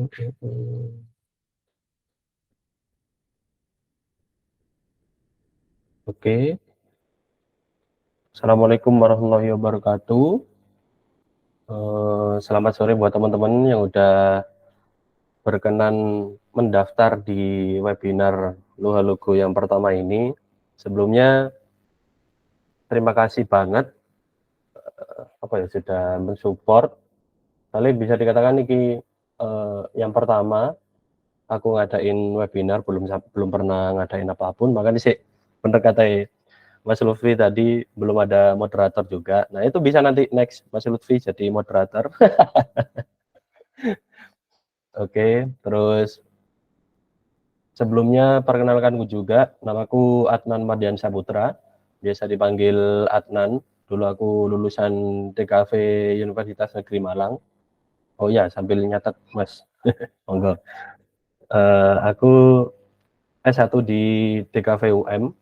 Oke. Assalamualaikum warahmatullahi wabarakatuh. Selamat sore buat teman-teman yang udah berkenan mendaftar di webinar Luha Logo yang pertama ini. Sebelumnya terima kasih banget sudah mensupport. Kali bisa dikatakan ini yang pertama aku ngadain webinar, belum pernah ngadain apapun, makanya sih bener kata Mas Lutfi tadi belum ada moderator juga. Nah itu bisa nanti next Mas Lutfi jadi moderator. Oke, terus sebelumnya perkenalkanku juga, namaku Adnan Mardian Saputra, biasa dipanggil Adnan. Dulu aku lulusan TKV Universitas Negeri Malang. Oh ya, sambil nyatet Mas, monggo. Aku S1 di TKV UM,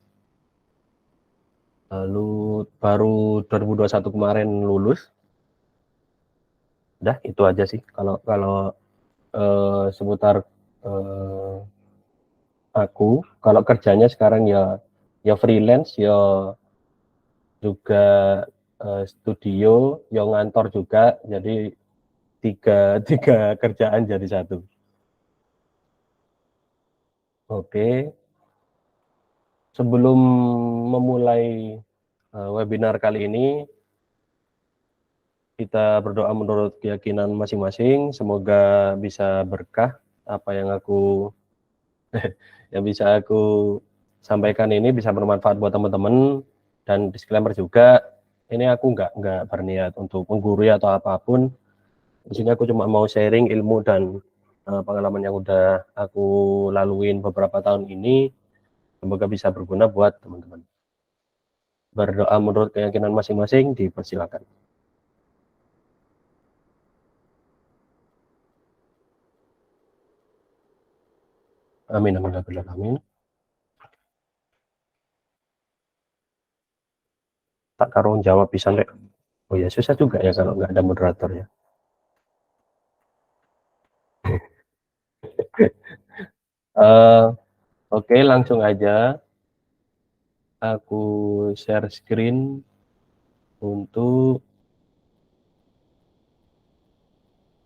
lalu baru 2021 kemarin lulus. Udah itu aja sih kalau seputar aku. Kalau kerjanya sekarang ya freelance, ya juga studio, ya ngantor juga, jadi tiga kerjaan jadi satu. Oke, sebelum memulai webinar kali ini, kita berdoa menurut keyakinan masing-masing, semoga bisa berkah apa yang bisa aku sampaikan ini bisa bermanfaat buat teman-teman. Dan disclaimer juga, ini aku nggak berniat untuk menggurui atau apapun. Di sini aku cuma mau sharing ilmu dan pengalaman yang udah aku laluin beberapa tahun ini, semoga bisa berguna buat teman-teman. Berdoa menurut keyakinan masing-masing, dipersilakan. Amin, amin, amin, amin. Tak karung jawab bisa Rek. Oh ya, susah juga ya kalau nggak ada moderator ya. Oke, langsung aja aku share screen untuk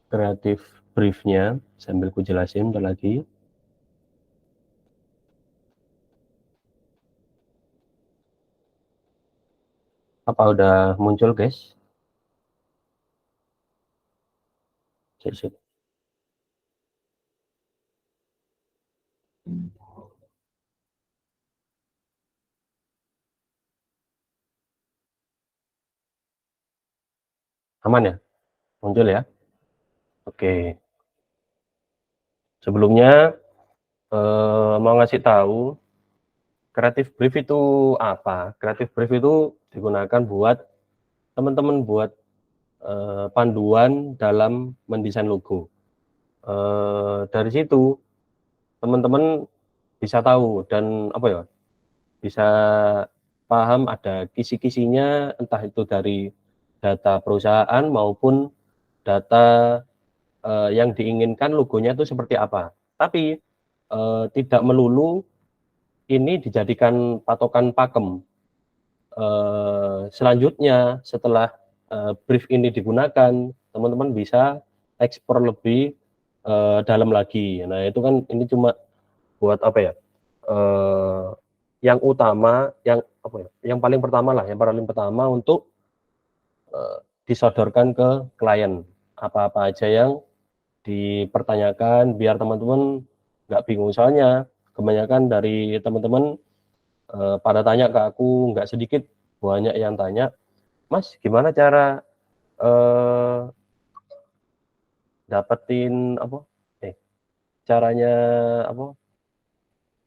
kreatif briefnya sambil ku jelasin lagi. Apa udah muncul guys? Sip. Aman ya? Muncul ya? Oke. Sebelumnya mau ngasih tahu kreatif brief itu apa? Kreatif brief itu digunakan buat teman-teman buat panduan dalam mendesain logo. Dari situ teman-teman bisa tahu dan bisa paham ada kisi-kisinya, entah itu dari data perusahaan maupun data yang diinginkan logonya itu seperti apa. Tapi tidak melulu ini dijadikan patokan pakem. Selanjutnya setelah brief ini digunakan, teman-teman bisa eksplor lebih dalam lagi. Nah itu kan ini cuma buat yang utama, yang paling pertama lah, yang paling pertama untuk disodorkan ke klien apa-apa aja yang dipertanyakan biar teman-teman nggak bingung. Soalnya kebanyakan dari teman-teman pada tanya ke aku, nggak sedikit banyak yang tanya, Mas gimana cara dapetin caranya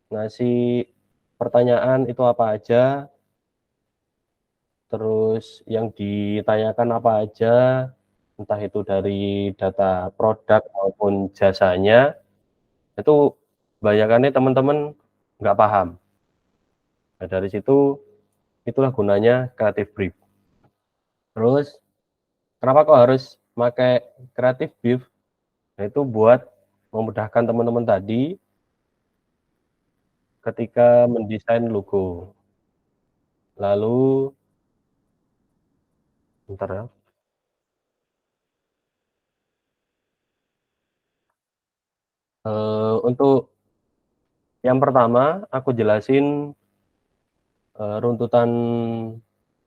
ngasih pertanyaan itu apa aja, terus yang ditanyakan apa aja, entah itu dari data produk maupun jasanya, itu kebanyakannya teman-teman nggak paham. Nah, dari situ itulah gunanya creative brief. Terus kenapa kok harus pakai creative brief? Nah, itu buat memudahkan teman-teman tadi ketika mendesain logo. Lalu bentar ya. Untuk yang pertama aku jelasin runtutan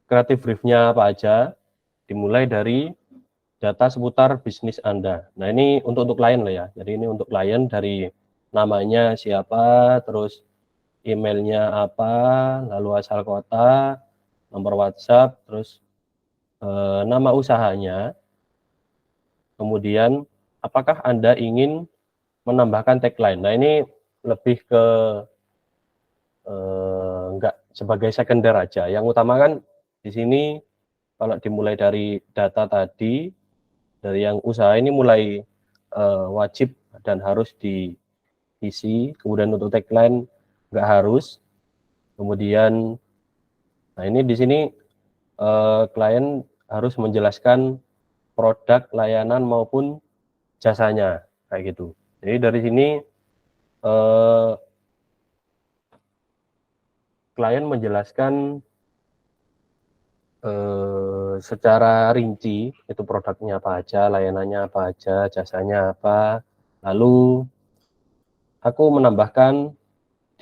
kreatif brief-nya apa aja, dimulai dari data seputar bisnis Anda. Nah, ini untuk klien lah ya. Jadi ini untuk klien dari namanya siapa, terus emailnya apa, lalu asal kota, nomor WhatsApp, terus nama usahanya, kemudian apakah Anda ingin menambahkan tagline. Nah, ini lebih ke enggak sebagai sekunder aja. Yang utama kan di sini kalau dimulai dari data tadi, dari yang usaha ini mulai wajib dan harus diisi. Kemudian untuk tagline nggak harus. Kemudian, nah ini di sini klien harus menjelaskan produk, layanan maupun jasanya kayak gitu. Jadi dari sini klien menjelaskan secara rinci itu produknya apa aja, layanannya apa aja, jasanya apa. Lalu aku menambahkan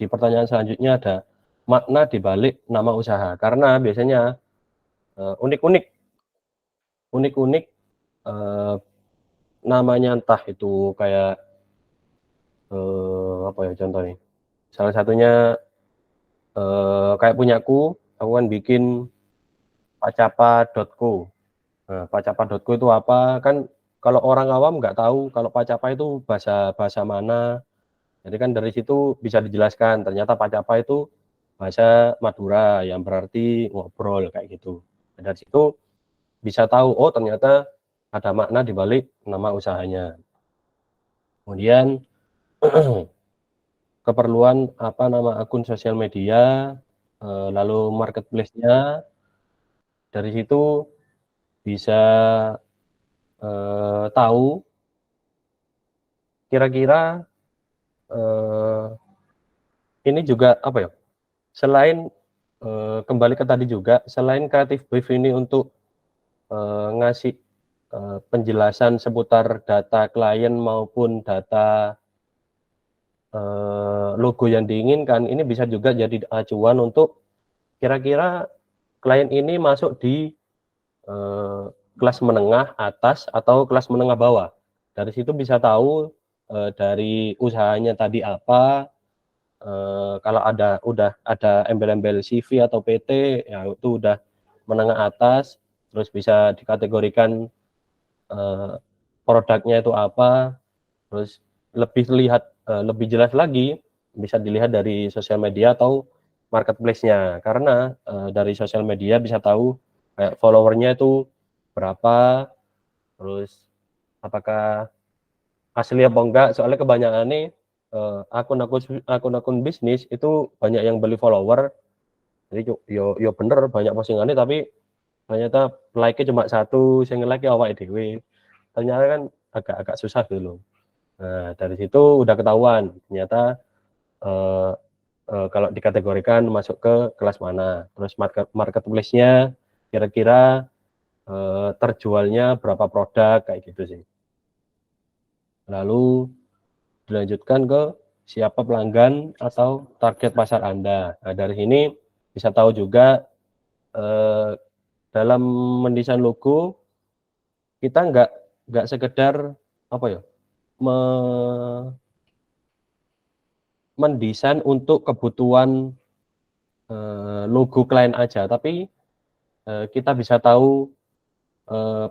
di pertanyaan selanjutnya ada makna di balik nama usaha, karena biasanya unik-unik namanya, entah itu kayak apa ya contohnya. Salah satunya kayak punyaku, aku kan bikin pacapa.co. Nah, pacapa.co itu apa? Kan kalau orang awam nggak tahu kalau pacapa itu bahasa mana. Jadi kan dari situ bisa dijelaskan ternyata pacapa itu bahasa Madura yang berarti ngobrol kayak gitu. Dan dari situ bisa tahu, oh ternyata ada makna di balik nama usahanya. Kemudian keperluan apa nama akun sosial media, lalu marketplace-nya. Dari situ bisa tahu kira-kira ini juga apa ya, selain kembali ke tadi juga, selain kreatif brief ini untuk ngasih penjelasan seputar data klien maupun data logo yang diinginkan, ini bisa juga jadi acuan untuk kira-kira klien ini masuk di kelas menengah atas atau kelas menengah bawah. Dari situ bisa tahu dari usahanya tadi apa, kalau udah ada embel-embel CV atau PT, ya itu udah menengah atas, terus bisa dikategorikan produknya itu apa, terus lebih jelas lagi bisa dilihat dari sosial media atau marketplace-nya, karena dari sosial media bisa tahu kayak followernya itu berapa, terus apakah asli apa enggak. Soalnya kebanyakan nih akun-akun bisnis itu banyak yang beli follower, jadi yo bener banyak postingannya tapi ternyata like-nya cuma satu, saya nge-like awake dhewe, ternyata kan agak susah gitu loh. Nah, dari situ udah ketahuan ternyata kalau dikategorikan masuk ke kelas mana, terus marketplace-nya kira-kira terjualnya berapa produk kayak gitu sih. Lalu dilanjutkan ke siapa pelanggan atau target pasar Anda. Nah, dari sini bisa tahu juga dalam mendesain logo kita nggak sekedar apa ya, mendesain untuk kebutuhan logo klien aja, tapi kita bisa tahu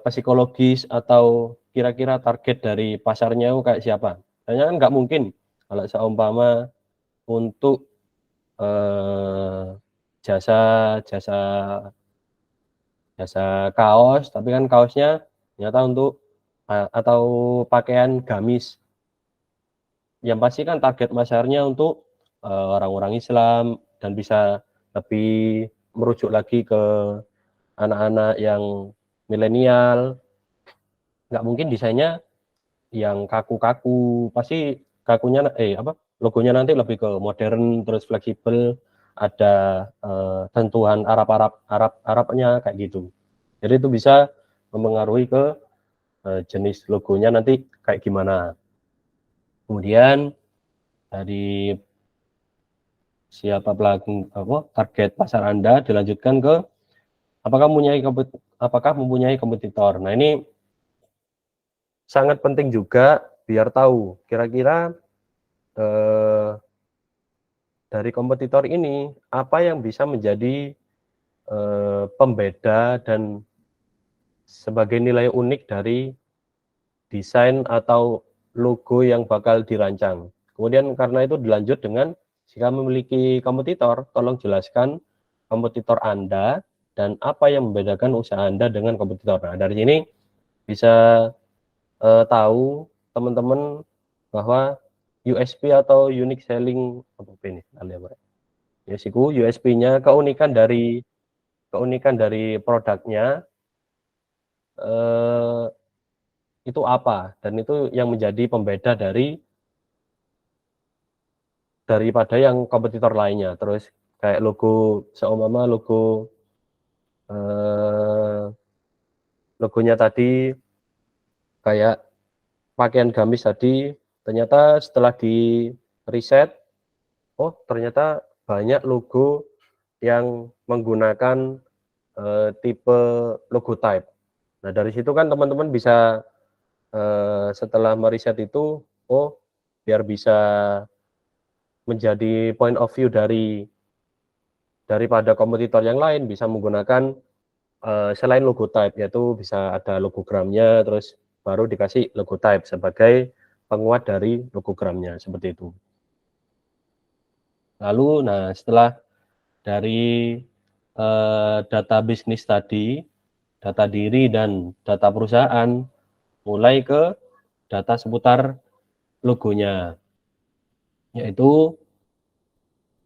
psikologis atau kira-kira target dari pasarnya kayak siapa. Soalnya kan nggak mungkin kalau seumpama untuk jasa jasa jasa kaos, tapi kan kaosnya ternyata untuk atau pakaian gamis. Yang pasti kan target pasarnya untuk orang-orang Islam dan bisa lebih merujuk lagi ke anak-anak yang milenial. Nggak mungkin desainnya yang kaku-kaku, pasti kakunya logonya nanti lebih ke modern terus fleksibel, ada sentuhan Arabnya kayak gitu. Jadi itu bisa mempengaruhi ke jenis logonya nanti kayak gimana. Kemudian dari siapa pelaku target pasar Anda dilanjutkan ke apakah mempunyai kompetitor. Nah, ini sangat penting juga biar tahu kira-kira dari kompetitor ini apa yang bisa menjadi pembeda dan sebagai nilai unik dari desain atau logo yang bakal dirancang. Kemudian karena itu dilanjut dengan jika memiliki kompetitor, tolong jelaskan kompetitor Anda dan apa yang membedakan usaha Anda dengan kompetitor. Nah, dari sini bisa tahu teman-teman bahwa USP atau unique selling USP-nya keunikan dari produknya itu apa, dan itu yang menjadi pembeda daripada yang kompetitor lainnya. Terus kayak seumpama logonya tadi kayak pakaian gamis tadi, ternyata setelah di riset, ternyata banyak logo yang menggunakan tipe logo type. Nah, dari situ kan teman-teman bisa setelah meriset itu, biar bisa menjadi point of view daripada kompetitor yang lain, bisa menggunakan selain logo type, yaitu bisa ada logogramnya, terus baru dikasih logo type sebagai penguat dari logogramnya, seperti itu. Lalu, nah setelah dari data bisnis tadi, data diri dan data perusahaan, mulai ke data seputar logonya, yaitu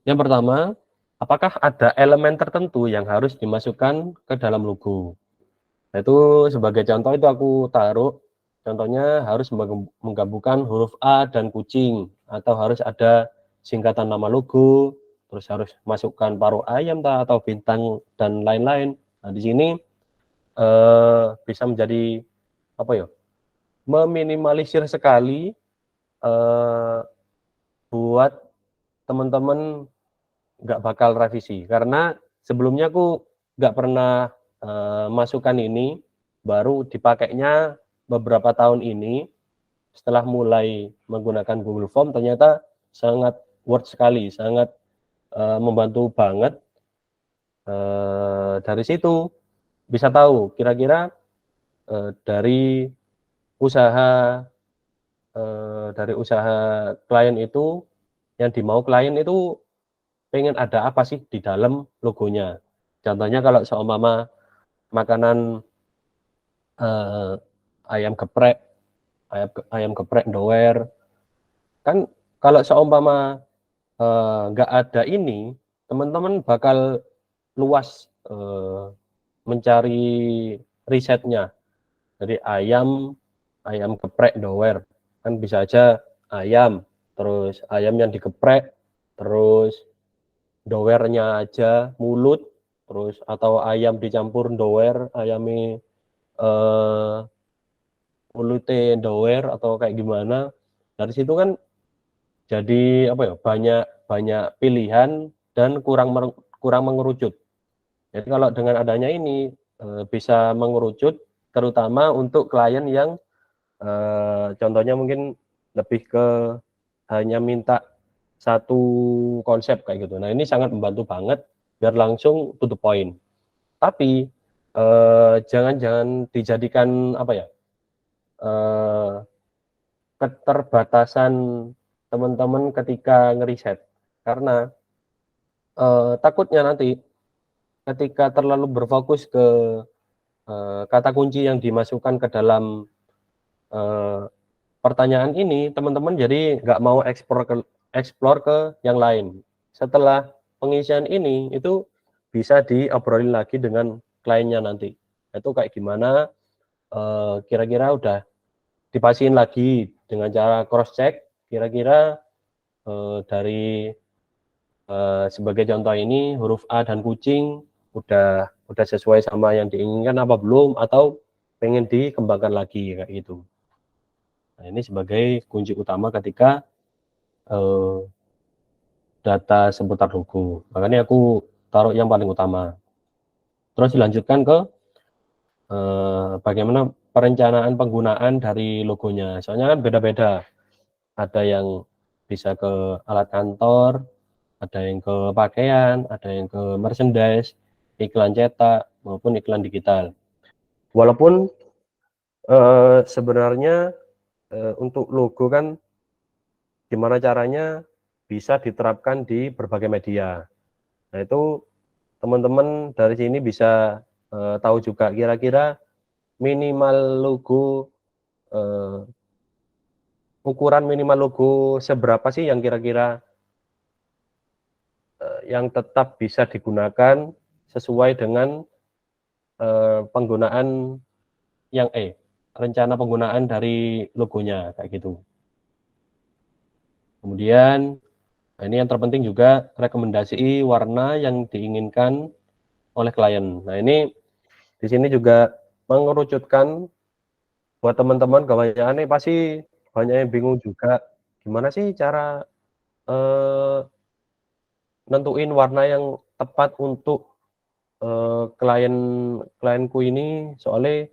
yang pertama, apakah ada elemen tertentu yang harus dimasukkan ke dalam logo. Nah, itu sebagai contoh itu aku taruh, contohnya harus menggabungkan huruf A dan kucing, atau harus ada singkatan nama logo, terus harus masukkan paruh ayam atau bintang dan lain-lain. Nah, di sini bisa menjadi meminimalisir sekali buat teman-teman nggak bakal revisi, karena sebelumnya aku nggak pernah masukkan ini, baru dipakainya beberapa tahun ini setelah mulai menggunakan Google Form, ternyata sangat worth sekali, sangat membantu banget. Dari situ bisa tahu kira-kira dari usaha klien itu, yang dimau klien itu pengen ada apa sih di dalam logonya. Contohnya kalau seumpama makanan ayam geprek doer, kan kalau seumpama nggak ada ini, teman-teman bakal luas mencari risetnya. Jadi ayam geprek doer, kan bisa aja ayam, terus ayam yang digeprek, terus doernya aja mulut, terus atau ayam dicampur doer, ayamnya mulutnya doer atau kayak gimana. Dari situ kan jadi banyak pilihan dan kurang mengerucut. Jadi kalau dengan adanya ini bisa mengerucut, terutama untuk klien yang contohnya mungkin lebih ke hanya minta satu konsep kayak gitu. Nah, ini sangat membantu banget biar langsung to the point. Tapi jangan dijadikan keterbatasan teman-teman ketika ngeriset, karena takutnya nanti ketika terlalu berfokus ke kata kunci yang dimasukkan ke dalam pertanyaan ini, teman-teman jadi nggak mau explore ke yang lain. Setelah pengisian ini itu bisa diobrolin lagi dengan kliennya nanti. Itu kayak gimana, kira-kira udah dipastiin lagi dengan cara cross check kira-kira dari sebagai contoh ini huruf A dan kucing udah sesuai sama yang diinginkan apa belum, atau pengen dikembangkan lagi kayak gitu. Nah, ini sebagai kunci utama ketika data seputar logo. Makanya aku taruh yang paling utama. Terus dilanjutkan ke bagaimana perencanaan penggunaan dari logonya. Soalnya kan beda-beda. Ada yang bisa ke alat kantor, ada yang ke pakaian, ada yang ke merchandise, iklan cetak maupun iklan digital. Walaupun sebenarnya untuk logo kan gimana caranya bisa diterapkan di berbagai media. Nah, itu teman-teman dari sini bisa tahu juga kira-kira minimal logo, ukuran minimal logo seberapa sih yang kira-kira yang tetap bisa digunakan sesuai dengan penggunaan yang rencana penggunaan dari logonya kayak gitu. Kemudian ini yang terpenting juga rekomendasi warna yang diinginkan oleh klien. Nah, ini di sini juga mengerucutkan buat teman-teman kebanyakan nih pasti banyak yang bingung juga gimana sih cara nentuin warna yang tepat untuk klienku ini, soalnya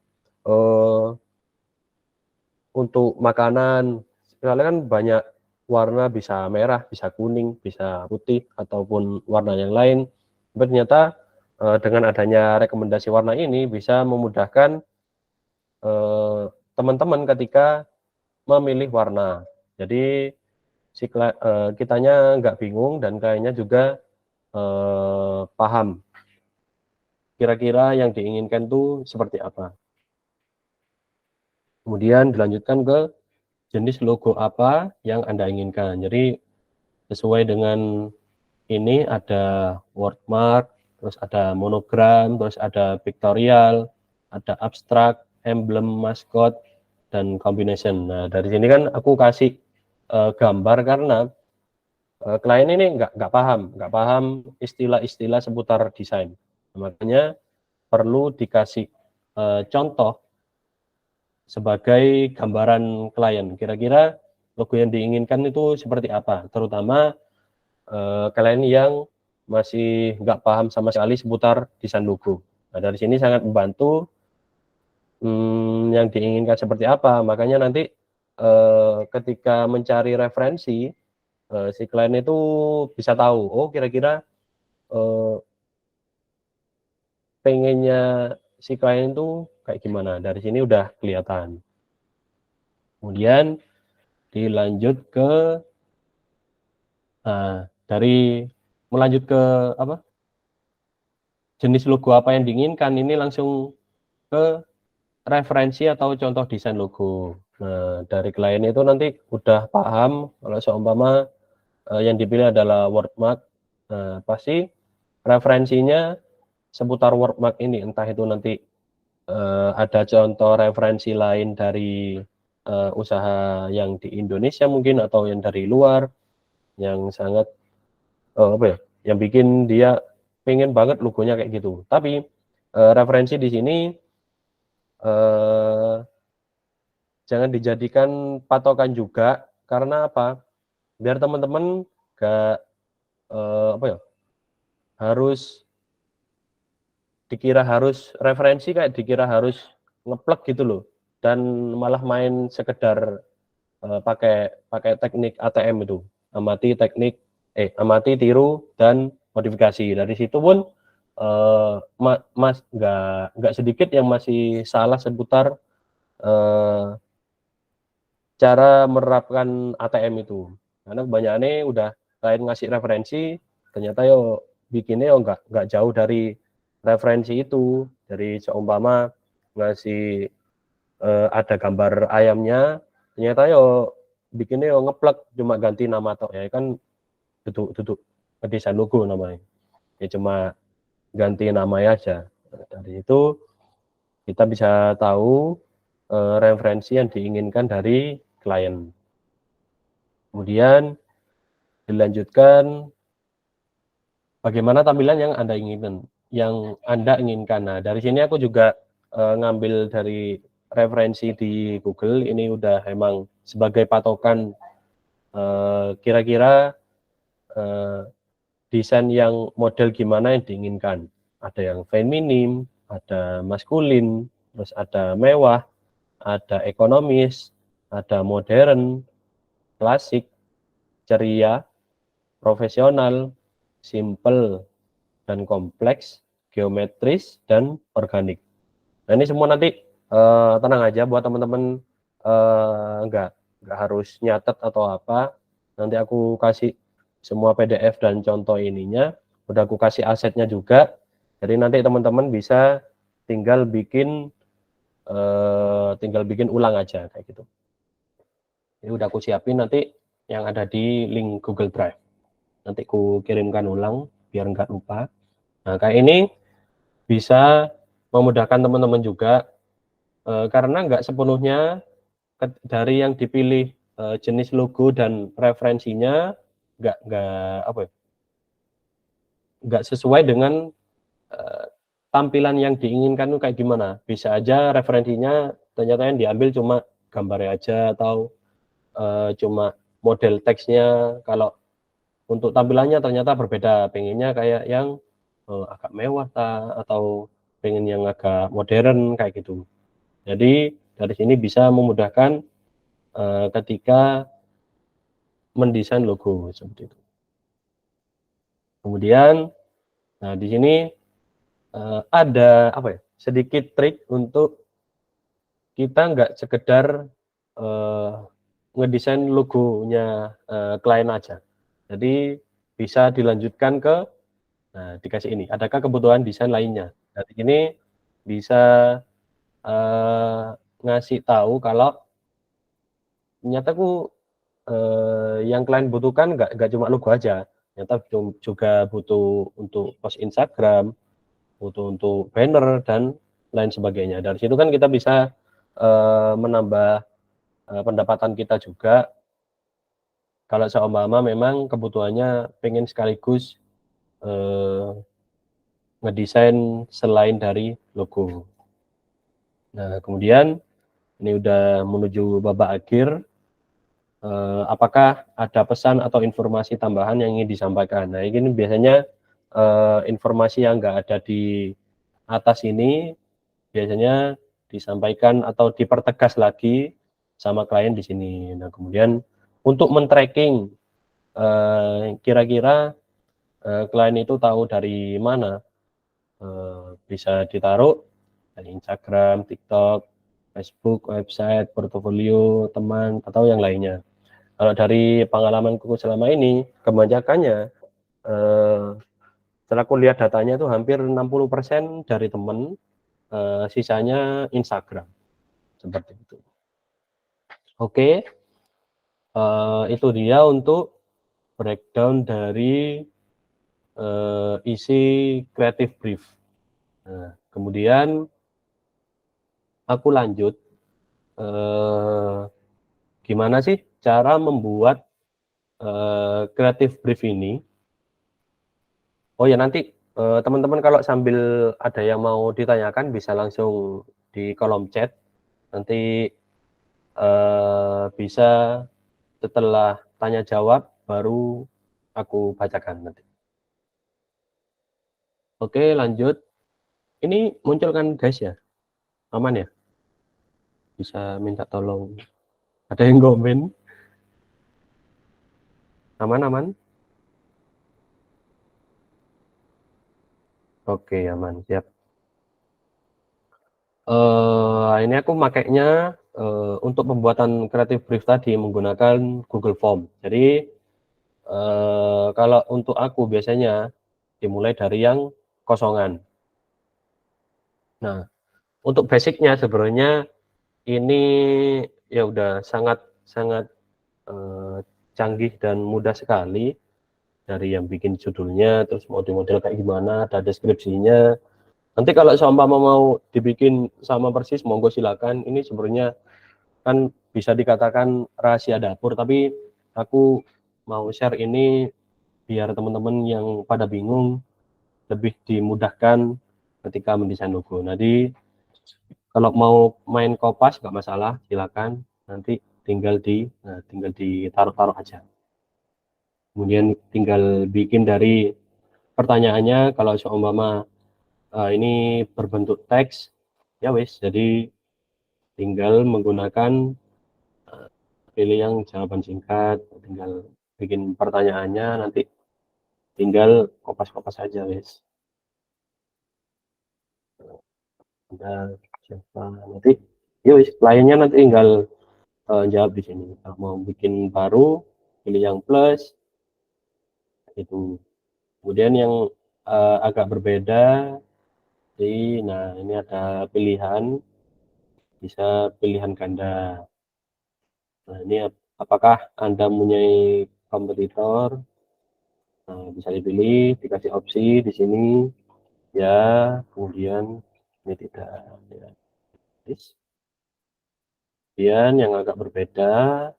untuk makanan soalnya kan banyak warna, bisa merah, bisa kuning, bisa putih ataupun warna yang lain. Tapi ternyata dengan adanya rekomendasi warna ini bisa memudahkan teman-teman ketika memilih warna. Jadi kitanya nggak bingung dan kayaknya juga paham kira-kira yang diinginkan tuh seperti apa. Kemudian dilanjutkan ke jenis logo apa yang Anda inginkan. Jadi sesuai dengan ini ada wordmark, terus ada monogram, terus ada pictorial, ada abstrak, emblem, maskot, dan combination. Nah, dari sini kan aku kasih gambar karena klien ini nggak paham istilah-istilah seputar desain. Makanya perlu dikasih contoh sebagai gambaran klien. Kira-kira logo yang diinginkan itu seperti apa, terutama klien yang masih nggak paham sama sekali seputar desain logo. Nah, dari sini sangat membantu yang diinginkan seperti apa. Makanya nanti ketika mencari referensi, si klien itu bisa tahu, oh kira-kira pengennya si klien itu kayak gimana. Dari sini udah kelihatan. Kemudian dilanjut ke dari melanjut ke apa, jenis logo apa yang diinginkan, ini langsung ke referensi atau contoh desain logo. Nah, dari klien itu nanti udah paham kalau seumpama yang dipilih adalah wordmark, pasti referensinya seputar wordmark ini, entah itu nanti ada contoh referensi lain dari usaha yang di Indonesia mungkin atau yang dari luar yang sangat apa ya, yang bikin dia pengen banget logonya kayak gitu. Tapi referensi di sini jangan dijadikan patokan juga, karena apa? Biar teman-teman gak apa ya, harus dikira harus referensi kayak dikira harus ngeplek gitu loh, dan malah main sekedar pakai teknik ATM itu, amati, tiru, dan modifikasi. Dari situ pun mas nggak sedikit yang masih salah seputar cara menerapkan ATM itu, karena kebanyakan udah lain ngasih referensi, ternyata yo bikinnya yo nggak jauh dari referensi itu. Dari seumpama ngasih ada gambar ayamnya, ternyata yo bikinnya yo ngeplek cuma ganti nama tok, ya kan duduk desain logo namanya, ya cuma ganti namanya aja. Dari itu kita bisa tahu referensi yang diinginkan dari klien. Kemudian dilanjutkan bagaimana tampilan yang Anda inginkan. Nah, dari sini aku juga ngambil dari referensi di Google. Ini udah emang sebagai patokan kira-kira desain yang model gimana yang diinginkan. Ada yang feminim, ada maskulin, terus ada mewah, ada ekonomis, ada modern, klasik, ceria, profesional, simple, dan kompleks, geometris, dan organik. Nah, ini semua nanti tenang aja buat teman-teman, nggak harus nyatet atau apa. Nanti aku kasih semua PDF dan contoh ininya. Udah aku kasih asetnya juga. Jadi nanti teman-teman bisa tinggal bikin ulang aja kayak gitu. Ini udah aku siapin nanti yang ada di link Google Drive. Nanti aku kirimkan ulang biar nggak lupa. Nah, kayak ini bisa memudahkan teman-teman juga karena nggak sepenuhnya dari yang dipilih jenis logo dan referensinya nggak sesuai dengan tampilan yang diinginkan itu kayak gimana. Bisa aja referensinya ternyata yang diambil cuma gambarnya aja atau cuma model teksnya. Kalau untuk tampilannya ternyata berbeda, pengennya kayak yang agak mewah atau pengen yang agak modern kayak gitu. Jadi dari sini bisa memudahkan ketika mendesain logo seperti itu. Kemudian, nah di sini ada sedikit trik untuk kita nggak sekedar ngedesain logonya klien aja. Jadi bisa dilanjutkan ke, nah dikasih ini, adakah kebutuhan desain lainnya? Dari ini bisa ngasih tahu kalau ternyata yang klien butuhkan nggak cuma logo aja, ternyata juga butuh untuk post Instagram, butuh untuk banner dan lain sebagainya. Dari situ kan kita bisa menambah pendapatan kita juga. Kalau seumpama memang kebutuhannya pengen sekaligus ngedesain selain dari logo. Nah, kemudian ini udah menuju babak akhir. Apakah ada pesan atau informasi tambahan yang ingin disampaikan? Nah, ini biasanya informasi yang nggak ada di atas ini biasanya disampaikan atau dipertegas lagi sama klien di sini. Nah, kemudian untuk men-tracking kira-kira klien itu tahu dari mana, bisa ditaruh dari Instagram, TikTok, Facebook, website, portofolio, teman, atau yang lainnya. Kalau dari pengalamanku selama ini, kebanyakannya setelah aku lihat datanya itu hampir 60% dari teman, sisanya Instagram. Seperti itu. Oke, itu dia untuk breakdown dari isi creative brief. Nah, kemudian aku lanjut, gimana sih cara membuat creative brief ini. Oh ya, nanti teman-teman kalau sambil ada yang mau ditanyakan bisa langsung di kolom chat. Nanti bisa setelah tanya jawab baru aku bacakan nanti. Oke, lanjut. Ini muncul kan guys ya? Aman ya? Bisa minta tolong. Ada yang komen? Aman? Oke, aman. Siap. Ini aku makainya untuk pembuatan creative brief tadi menggunakan Google Form. Jadi kalau untuk aku biasanya dimulai dari yang kosongan. Nah, untuk basicnya sebenarnya ini ya udah sangat canggih dan mudah sekali. Dari yang bikin judulnya, terus model-model kayak gimana, ada deskripsinya, Nanti kalau seumpama mau dibikin sama persis, monggo silakan. Ini sebenarnya kan bisa dikatakan rahasia dapur, tapi aku mau share ini biar teman-teman yang pada bingung lebih dimudahkan ketika mendesain logo. Jadi kalau mau main kopas nggak masalah, silakan. Nanti tinggal ditaruh-taruh aja. Kemudian tinggal bikin dari pertanyaannya. Kalau seumpama ini berbentuk teks, ya wes. Jadi tinggal menggunakan pilih yang jawaban singkat, tinggal bikin pertanyaannya, nanti tinggal kopas-kopas aja wes. Tinggal siapa nanti, ya wes. Kliennya nanti tinggal jawab di sini. Kalau mau bikin baru, pilih yang plus itu. Kemudian yang agak berbeda, nah ini ada pilihan, bisa pilihan ganda. Nah ini apakah Anda mempunyai kompetitor? Nah, bisa dipilih, dikasih opsi di sini, ya, kemudian ini tidak. Ya. Kemudian yang agak berbeda,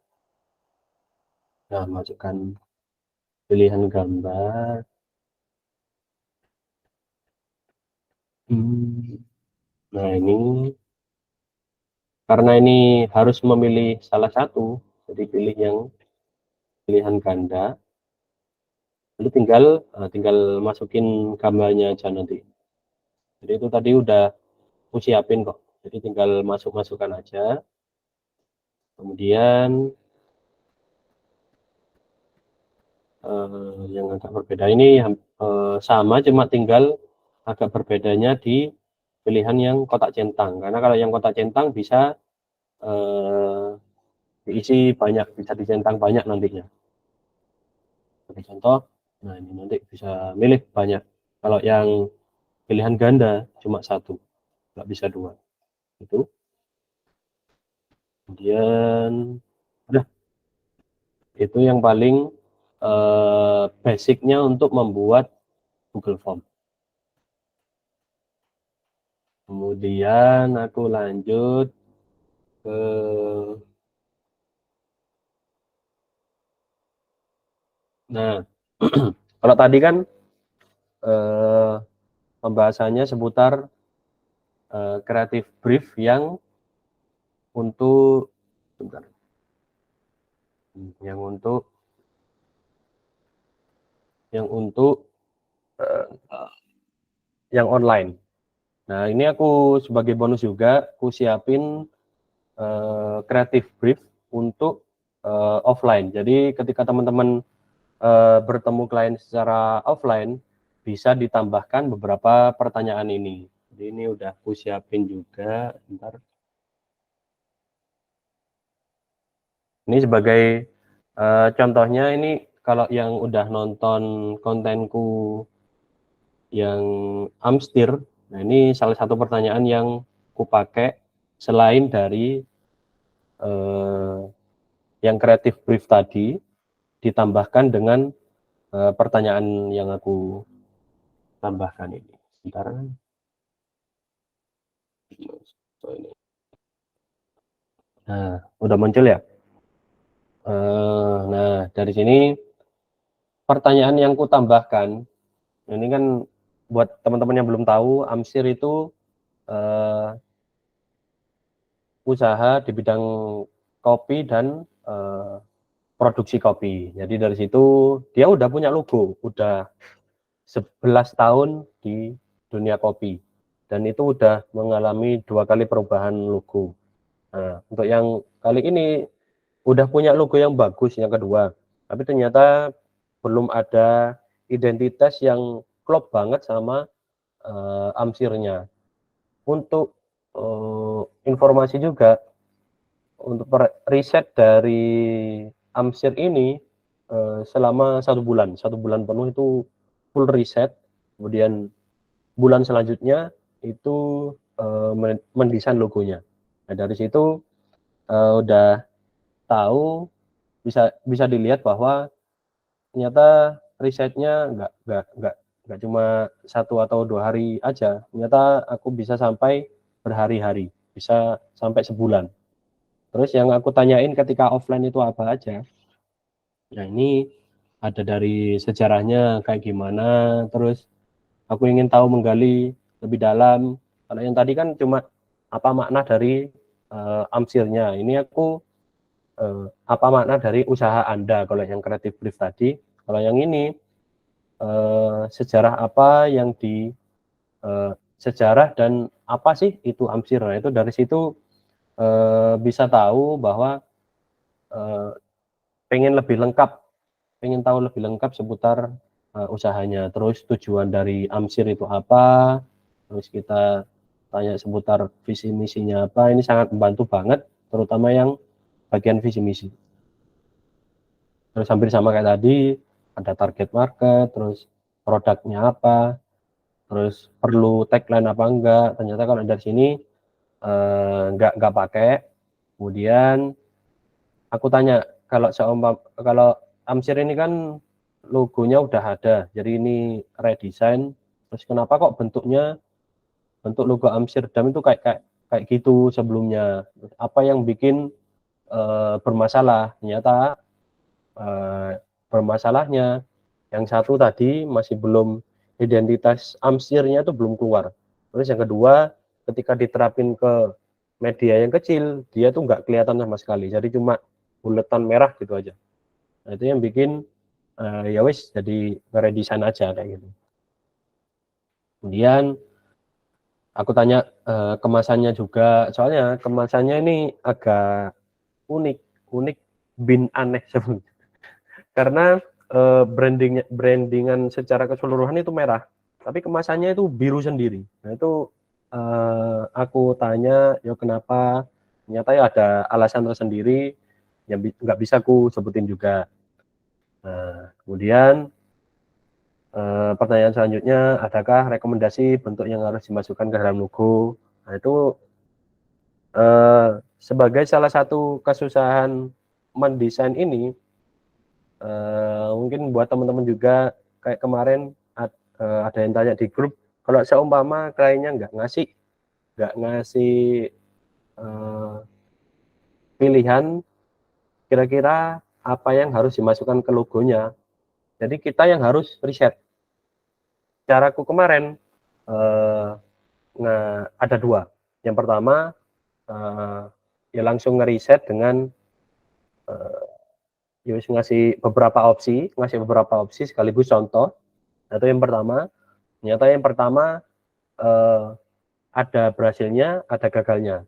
nah masukkan pilihan gambar. Nah ini, karena ini harus memilih salah satu, jadi pilih yang pilihan ganda. Lalu tinggal masukin gambarnya aja nanti. Jadi itu tadi udah aku siapin kok. Jadi tinggal masukkan aja. Kemudian yang agak berbeda ini sama, cuma tinggal agak berbedanya di pilihan yang kotak centang. Karena kalau yang kotak centang bisa diisi banyak, bisa dicentang banyak nantinya. Sebagai contoh, nah ini nanti bisa milih banyak. Kalau yang pilihan ganda cuma satu, nggak bisa dua. Itu. Kemudian udah, itu yang paling basicnya untuk membuat Google Form. Kemudian aku lanjut ke kalau tadi kan pembahasannya seputar creative brief yang untuk bentar, yang online. Nah ini aku sebagai bonus juga aku siapin creative brief untuk offline. Jadi ketika teman-teman bertemu klien secara offline, bisa ditambahkan beberapa pertanyaan ini. Jadi ini udah aku siapin juga. Bentar. Ini sebagai contohnya, ini kalau yang udah nonton kontenku yang Amstir, nah ini salah satu pertanyaan yang kupakai selain dari yang creative brief tadi, ditambahkan dengan pertanyaan yang aku tambahkan ini. Sebentar. Nah, udah muncul ya. Nah, dari sini pertanyaan yang ku tambahkan, ini kan buat teman-teman yang belum tahu, Amstir itu usaha di bidang kopi dan produksi kopi. Jadi dari situ dia udah punya logo, udah 11 tahun di dunia kopi, dan itu udah mengalami 2 kali perubahan logo. Nah, untuk yang kali ini udah punya logo yang bagus, yang kedua, tapi ternyata belum ada identitas yang klop banget sama Amsirnya. Untuk informasi juga, untuk riset dari Amsir ini selama 1 bulan penuh itu full riset. Kemudian bulan selanjutnya itu mendesain logonya. Nah dari situ udah tahu, bisa dilihat bahwa ternyata risetnya nggak cuma 1 atau 2 hari aja, ternyata aku bisa sampai berhari-hari, bisa sampai sebulan. Terus yang aku tanyain ketika offline itu apa aja? Nah ini ada dari sejarahnya kayak gimana, terus aku ingin tahu menggali lebih dalam. Kalau yang tadi kan cuma apa makna dari amsirnya. Ini aku apa makna dari usaha Anda kalau yang kreatif brief tadi. Kalau yang ini sejarah apa yang di sejarah dan apa sih itu amsir. Nah itu dari situ bisa tahu bahwa eh, pengen lebih lengkap, pengen tahu lebih lengkap seputar usahanya. Terus tujuan dari amsir itu apa? Terus kita tanya seputar visi misinya apa. Ini sangat membantu banget, terutama yang bagian visi misi. Terus hampir sama kayak tadi, ada target market, terus produknya apa, terus perlu tagline apa enggak. Ternyata kalau dari sini enggak pakai. Kemudian aku tanya, kalau Amsir ini kan logonya udah ada, jadi ini redesign. Terus kenapa kok bentuk logo Amsterdam itu kayak kayak kayak gitu sebelumnya? Apa yang bikin bermasalah? Ternyata bermasalahnya yang satu tadi masih belum, identitas Amsirnya itu belum keluar. Terus yang kedua, ketika diterapin ke media yang kecil, dia tuh nggak kelihatan sama sekali, jadi cuma buletan merah gitu aja. Nah, itu yang bikin ya wis jadi ngeredesain aja kayak gitu. Kemudian aku tanya kemasannya juga, soalnya kemasannya ini agak unik, unik bin aneh sebenarnya. Karena brandingan secara keseluruhan itu merah, tapi kemasannya itu biru sendiri. Nah itu aku tanya, ya kenapa? Ternyata ya ada alasan tersendiri yang nggak bisa aku sebutin juga. Nah, kemudian pertanyaan selanjutnya, adakah rekomendasi bentuk yang harus dimasukkan ke dalam logo? Nah itu sebagai salah satu kesusahan mendesain ini, mungkin buat teman-teman juga kayak kemarin ada yang tanya di grup, kalau seumpama kliennya nggak ngasih pilihan kira-kira apa yang harus dimasukkan ke logonya, jadi kita yang harus riset. Caraku kemarin ada dua. Yang pertama ya langsung ngeriset dengan ngasih beberapa opsi sekaligus contoh. Nah, itu yang pertama. Ternyata yang pertama ada berhasilnya, ada gagalnya.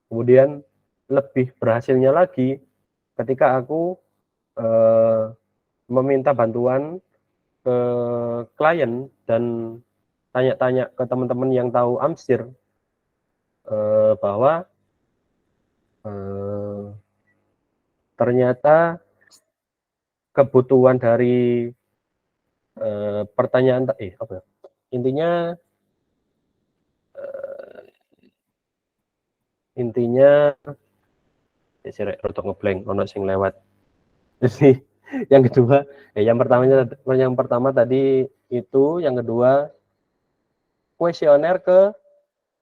Kemudian lebih berhasilnya lagi ketika aku meminta bantuan ke klien dan tanya-tanya ke teman-teman yang tahu Amstir bahwa ternyata kebutuhan dari pertanyaan apa ya? Intinya rotok ngeblank ono sing lewat. Jadi yang kedua, yang pertama tadi itu, yang kedua kuesioner ke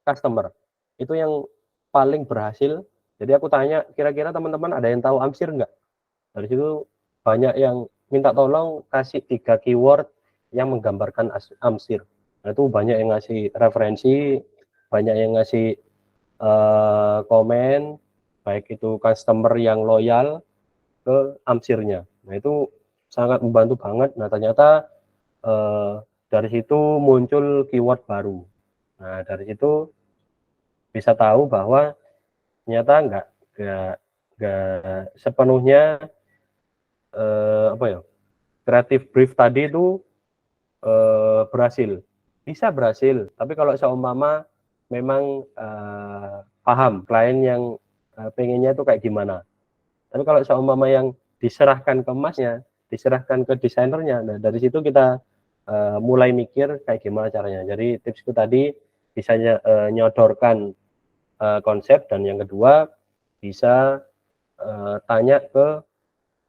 customer. Itu yang paling berhasil. Jadi aku tanya, kira-kira teman-teman ada yang tahu Amsir enggak? Dari situ banyak yang minta tolong kasih 3 keyword yang menggambarkan Amsir. Nah, itu banyak yang ngasih referensi, banyak yang ngasih komen, baik itu customer yang loyal ke Amsirnya. Nah itu sangat membantu banget. Nah ternyata dari situ muncul keyword baru. Nah dari situ bisa tahu bahwa ternyata nggak sepenuhnya apa ya, kreatif brief tadi itu berhasil. Bisa berhasil, tapi kalau seumpama memang paham klien yang pengennya itu kayak gimana. Tapi kalau seumpama yang diserahkan ke emasnya, diserahkan ke desainernya, nah dari situ kita mulai mikir kayak gimana caranya. Jadi tipsku tadi bisa nyodorkan konsep, dan yang kedua bisa tanya ke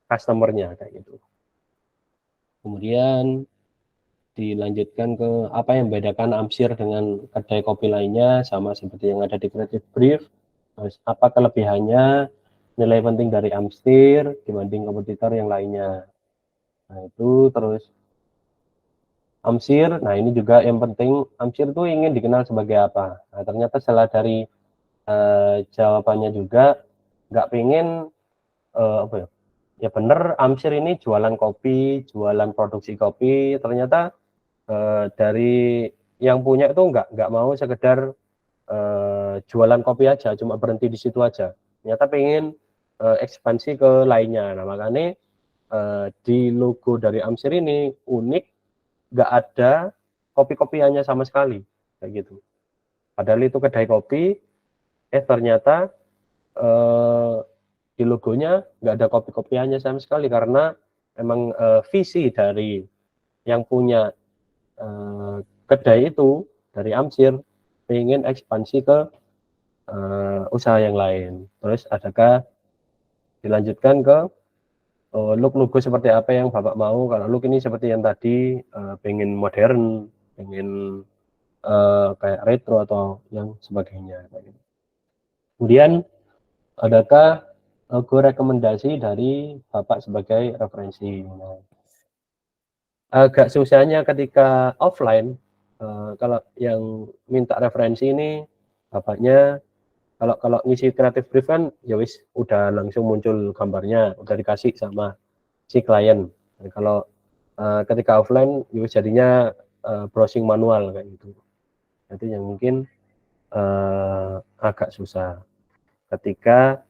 customernya kayak gitu. Kemudian dilanjutkan ke apa yang membedakan Amsir dengan kedai kopi lainnya, sama seperti yang ada di Creative Brief. Terus apa kelebihannya, nilai penting dari Amsir dibanding kompetitor yang lainnya. Nah itu terus Amsir, nah ini juga yang penting, Amsir itu ingin dikenal sebagai apa. Nah ternyata setelah dari jawabannya juga nggak pengen apa ya, ya bener Amsir ini jualan kopi, jualan produksi kopi, ternyata dari yang punya itu nggak mau sekedar jualan kopi aja, cuma berhenti di situ aja. Ternyata pengen ekspansi ke lainnya. Nah makanya di logo dari Amsir ini unik, nggak ada kopi-kopiannya sama sekali, kayak gitu. Padahal itu kedai kopi, ternyata di logonya nggak ada kopi-kopiannya sama sekali, karena emang visi dari yang punya kedai itu dari Amsir ingin ekspansi ke usaha yang lain. Terus adakah dilanjutkan ke look logo seperti apa yang Bapak mau? Kalau look ini seperti yang tadi, pengen modern, pengen kayak retro atau yang sebagainya. Kemudian adakah logo rekomendasi dari Bapak sebagai referensi? Nah, agak susahnya ketika offline, kalau yang minta referensi ini bapaknya, kalau kalau ngisi kreatif brief kan ya wis udah langsung muncul gambarnya, udah dikasih sama si klien. Dan kalau ketika offline ya jadinya browsing manual kayak gitu. Jadi yang mungkin agak susah ketika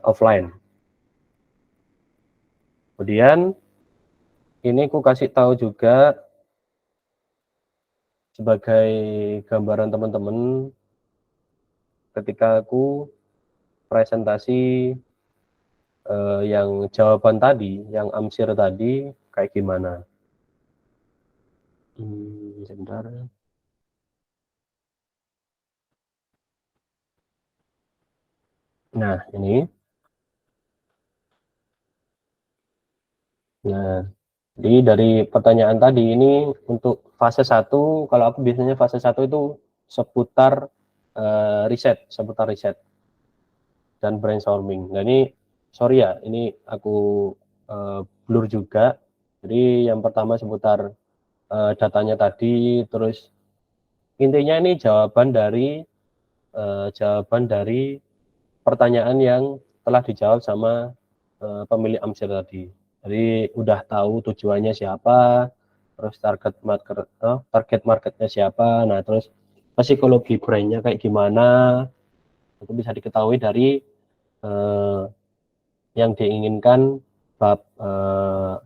offline. Kemudian ini aku kasih tahu juga sebagai gambaran teman-teman ketika aku presentasi yang jawaban tadi, yang Amsir tadi kayak gimana. Sebentar. Nah ini, nah jadi dari pertanyaan tadi ini untuk fase 1, kalau aku biasanya fase 1 itu seputar riset dan brainstorming. Nah ini sorry ya, ini aku blur juga. Jadi yang pertama seputar datanya tadi, terus intinya ini jawaban dari pertanyaan yang telah dijawab sama pemilik Amsir tadi. Jadi udah tahu tujuannya siapa, terus target marketnya siapa, nah terus psikologi brandnya kayak gimana, itu bisa diketahui dari eh, yang diinginkan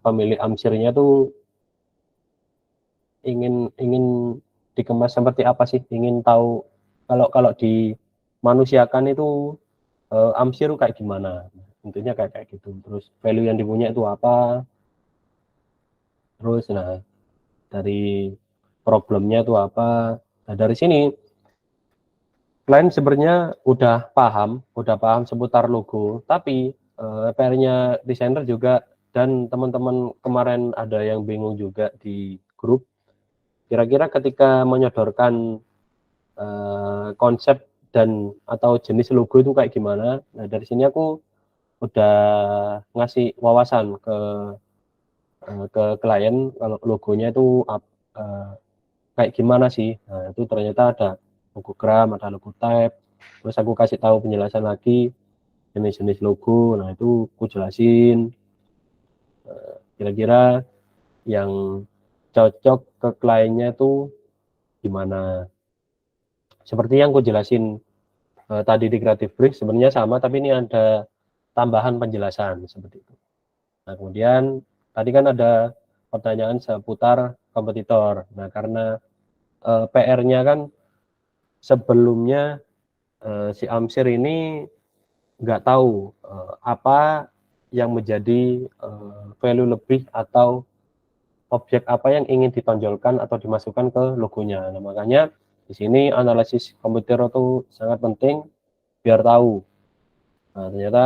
pemilik Amsirnya tuh ingin ingin dikemas seperti apa sih, ingin tahu kalau kalau dimanusiakan itu Amsir kayak gimana, intinya kayak gitu. Terus value yang dipunya itu apa, terus nah dari problemnya itu apa. Nah dari sini klien sebenarnya udah paham seputar logo, tapi PR-nya desainer juga, dan teman-teman kemarin ada yang bingung juga di grup, kira-kira ketika menyodorkan konsep dan atau jenis logo itu kayak gimana. Nah dari sini aku udah ngasih wawasan ke klien kalau logonya itu kayak gimana sih. Nah itu ternyata ada logogram, ada logo type, terus aku kasih tahu penjelasan lagi jenis-jenis logo. Nah itu aku jelasin kira-kira yang cocok ke kliennya itu gimana. Seperti yang aku jelasin tadi di Creative Brief sebenarnya sama, tapi ini ada tambahan penjelasan seperti itu. Nah kemudian tadi kan ada pertanyaan seputar kompetitor. Nah karena PR-nya kan sebelumnya si Amsir ini nggak tahu apa yang menjadi value lebih atau objek apa yang ingin ditonjolkan atau dimasukkan ke logonya. Nah, makanya di sini analisis komputer itu sangat penting biar tahu. Nah, ternyata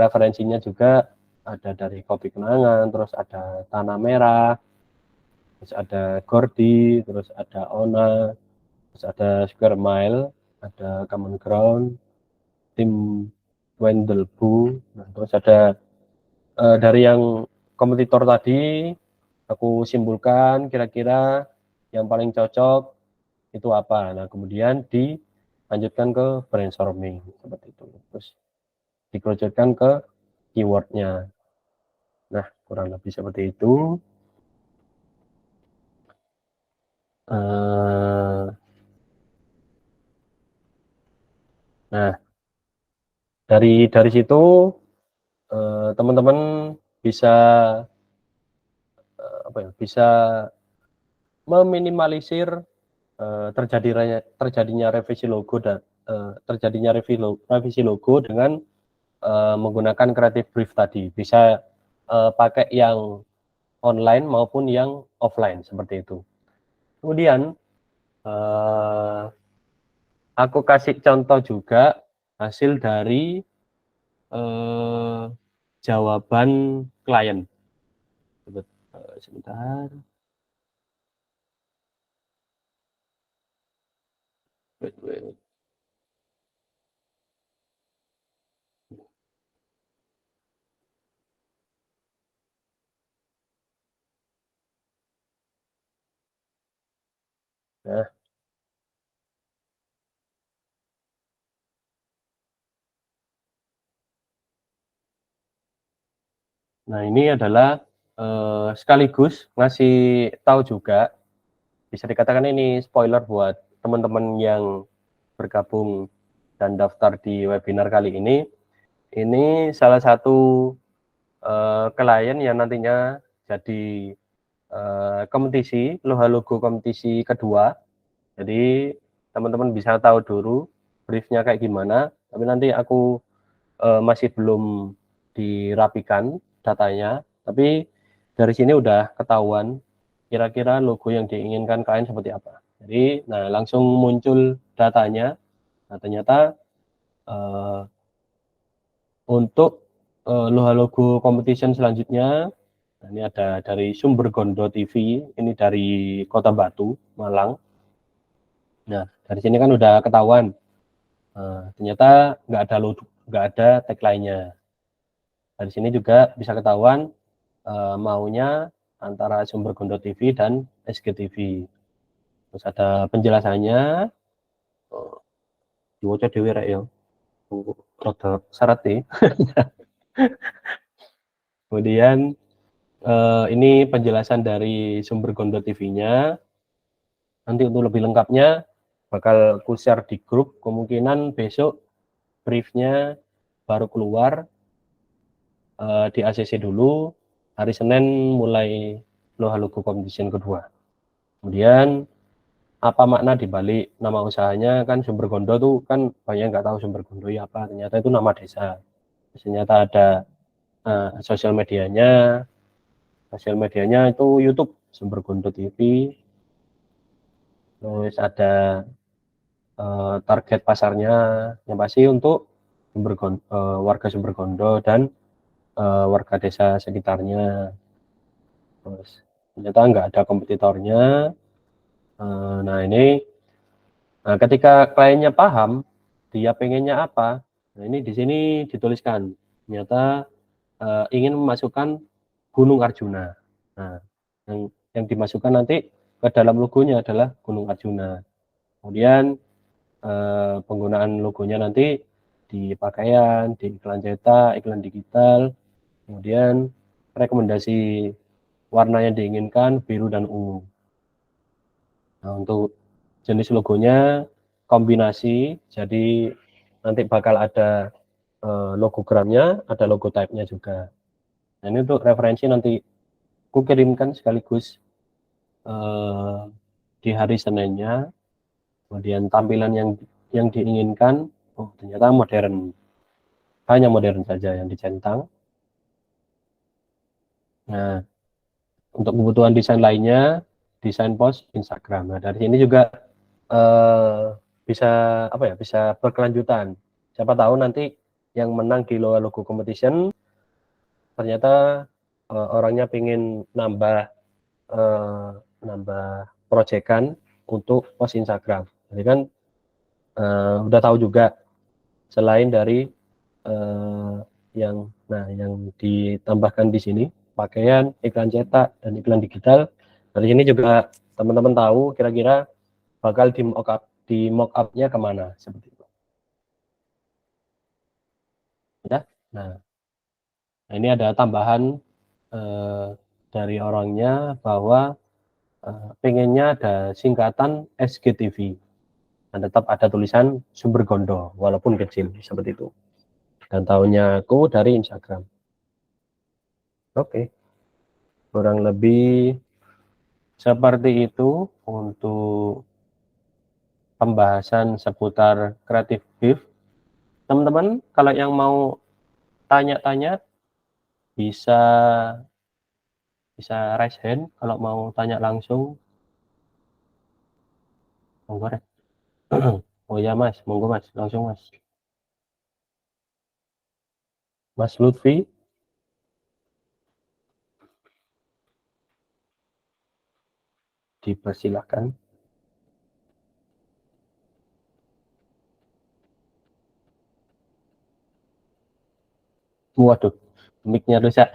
referensinya juga ada dari kopi kenangan, terus ada tanah merah, terus ada Gordy, terus ada Ona, terus ada Square Mile, ada Common Ground, tim Wendelbu. Nah, terus ada dari yang kompetitor tadi aku simpulkan kira-kira yang paling cocok itu apa. Nah, kemudian dilanjutkan ke brainstorming seperti itu. Terus dikerucutkan ke keywordnya. Nah, kurang lebih seperti itu. Nah, dari situ teman-teman bisa apa ya? Bisa meminimalisir terjadinya revisi logo dan terjadinya revisi logo dengan menggunakan creative brief tadi. Bisa pakai yang online maupun yang offline seperti itu. Kemudian aku kasih contoh juga hasil dari jawaban klien. Sebentar. Wait. Nah, ini adalah sekaligus ngasih tahu juga, bisa dikatakan ini spoiler buat teman-teman yang bergabung dan daftar di webinar kali ini. Ini salah satu klien yang nantinya jadi kompetisi, logo kompetisi kedua. Jadi teman-teman bisa tahu dulu briefnya kayak gimana, tapi nanti aku masih belum dirapikan datanya, tapi dari sini udah ketahuan kira-kira logo yang diinginkan klien seperti apa. Jadi, nah langsung muncul datanya. Nah, ternyata untuk logo competition selanjutnya, nah, ini ada dari Sumber Gondo TV, ini dari Kota Batu, Malang. Nah, dari sini kan udah ketahuan. Ternyata nggak ada tagline-nya. Dari sini juga bisa ketahuan maunya antara Sumber Gondo TV dan SGTV. Terus ada penjelasannya, diwaca dhewe rek ya. Rada syarat nih. Kemudian ini penjelasan dari Sumber Gondo TV-nya. Nanti untuk lebih lengkapnya bakal aku share di grup. Kemungkinan besok briefnya baru keluar di ACC dulu. Hari Senin mulai logo competition kedua. Kemudian apa makna dibalik nama usahanya, kan Sumber Gondo tuh kan banyak nggak tahu Sumber Gondo ya apa, ternyata itu nama desa. Ternyata ada sosial medianya itu YouTube Sumber Gondo TV. Terus ada target pasarnya yang pasti untuk warga Sumber Gondo dan warga desa sekitarnya. Terus ternyata nggak ada kompetitornya. Nah ini ketika kliennya paham dia pengennya apa, nah ini di sini dituliskan ternyata ingin memasukkan Gunung Arjuna. Nah, yang dimasukkan nanti ke dalam logonya adalah Gunung Arjuna. Kemudian penggunaan logonya nanti di pakaian, di iklan cetak, iklan digital, kemudian rekomendasi warna yang diinginkan biru dan ungu. Nah, untuk jenis logonya kombinasi, jadi nanti bakal ada logogramnya, ada logo type-nya juga. Nah, ini untuk referensi nanti aku kirimkan sekaligus di hari Seninnya. Kemudian tampilan yang diinginkan, oh ternyata modern, hanya modern saja yang dicentang. Nah, untuk kebutuhan desain lainnya, desain post Instagram. Nah, dari sini juga bisa apa ya, bisa berkelanjutan. Siapa tahu nanti yang menang di logo competition ternyata orangnya pengen nambah nambah proyekan untuk post Instagram. Jadi kan udah tahu juga selain dari yang ditambahkan di sini pakaian, iklan cetak dan iklan digital. Dari sini juga teman-teman tahu kira-kira bakal di mock up-nya kemana seperti itu. Ya. Nah, ini ada tambahan dari orangnya bahwa pengennya ada singkatan SGTV dan tetap ada tulisan sumber Gondo walaupun kecil seperti itu. Dan tahunya aku dari Instagram. Oke. Kurang lebih seperti itu untuk pembahasan seputar kreatif brief. Teman-teman, kalau yang mau tanya-tanya bisa raise hand kalau mau tanya langsung. Monggo. Oh ya Mas, monggo Mas, langsung Mas. Mas Lutfi, dipersilakan. Waduh, mic-nya rusak.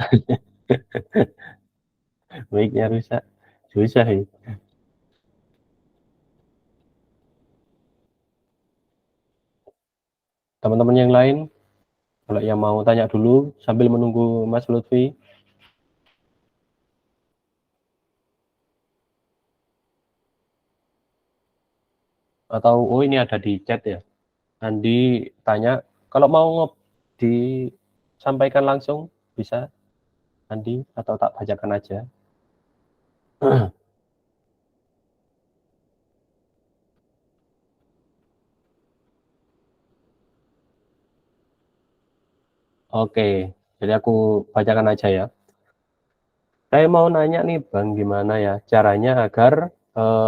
Mic-nya rusak. Susah ya. Teman-teman yang lain, kalau yang mau tanya dulu sambil menunggu Mas Lutfi. Atau, oh ini ada di chat ya. Andi tanya, kalau mau disampaikan langsung, bisa Andi, atau tak bacakan aja. Oke, jadi aku bacakan aja ya. Saya mau nanya nih Bang, gimana ya caranya agar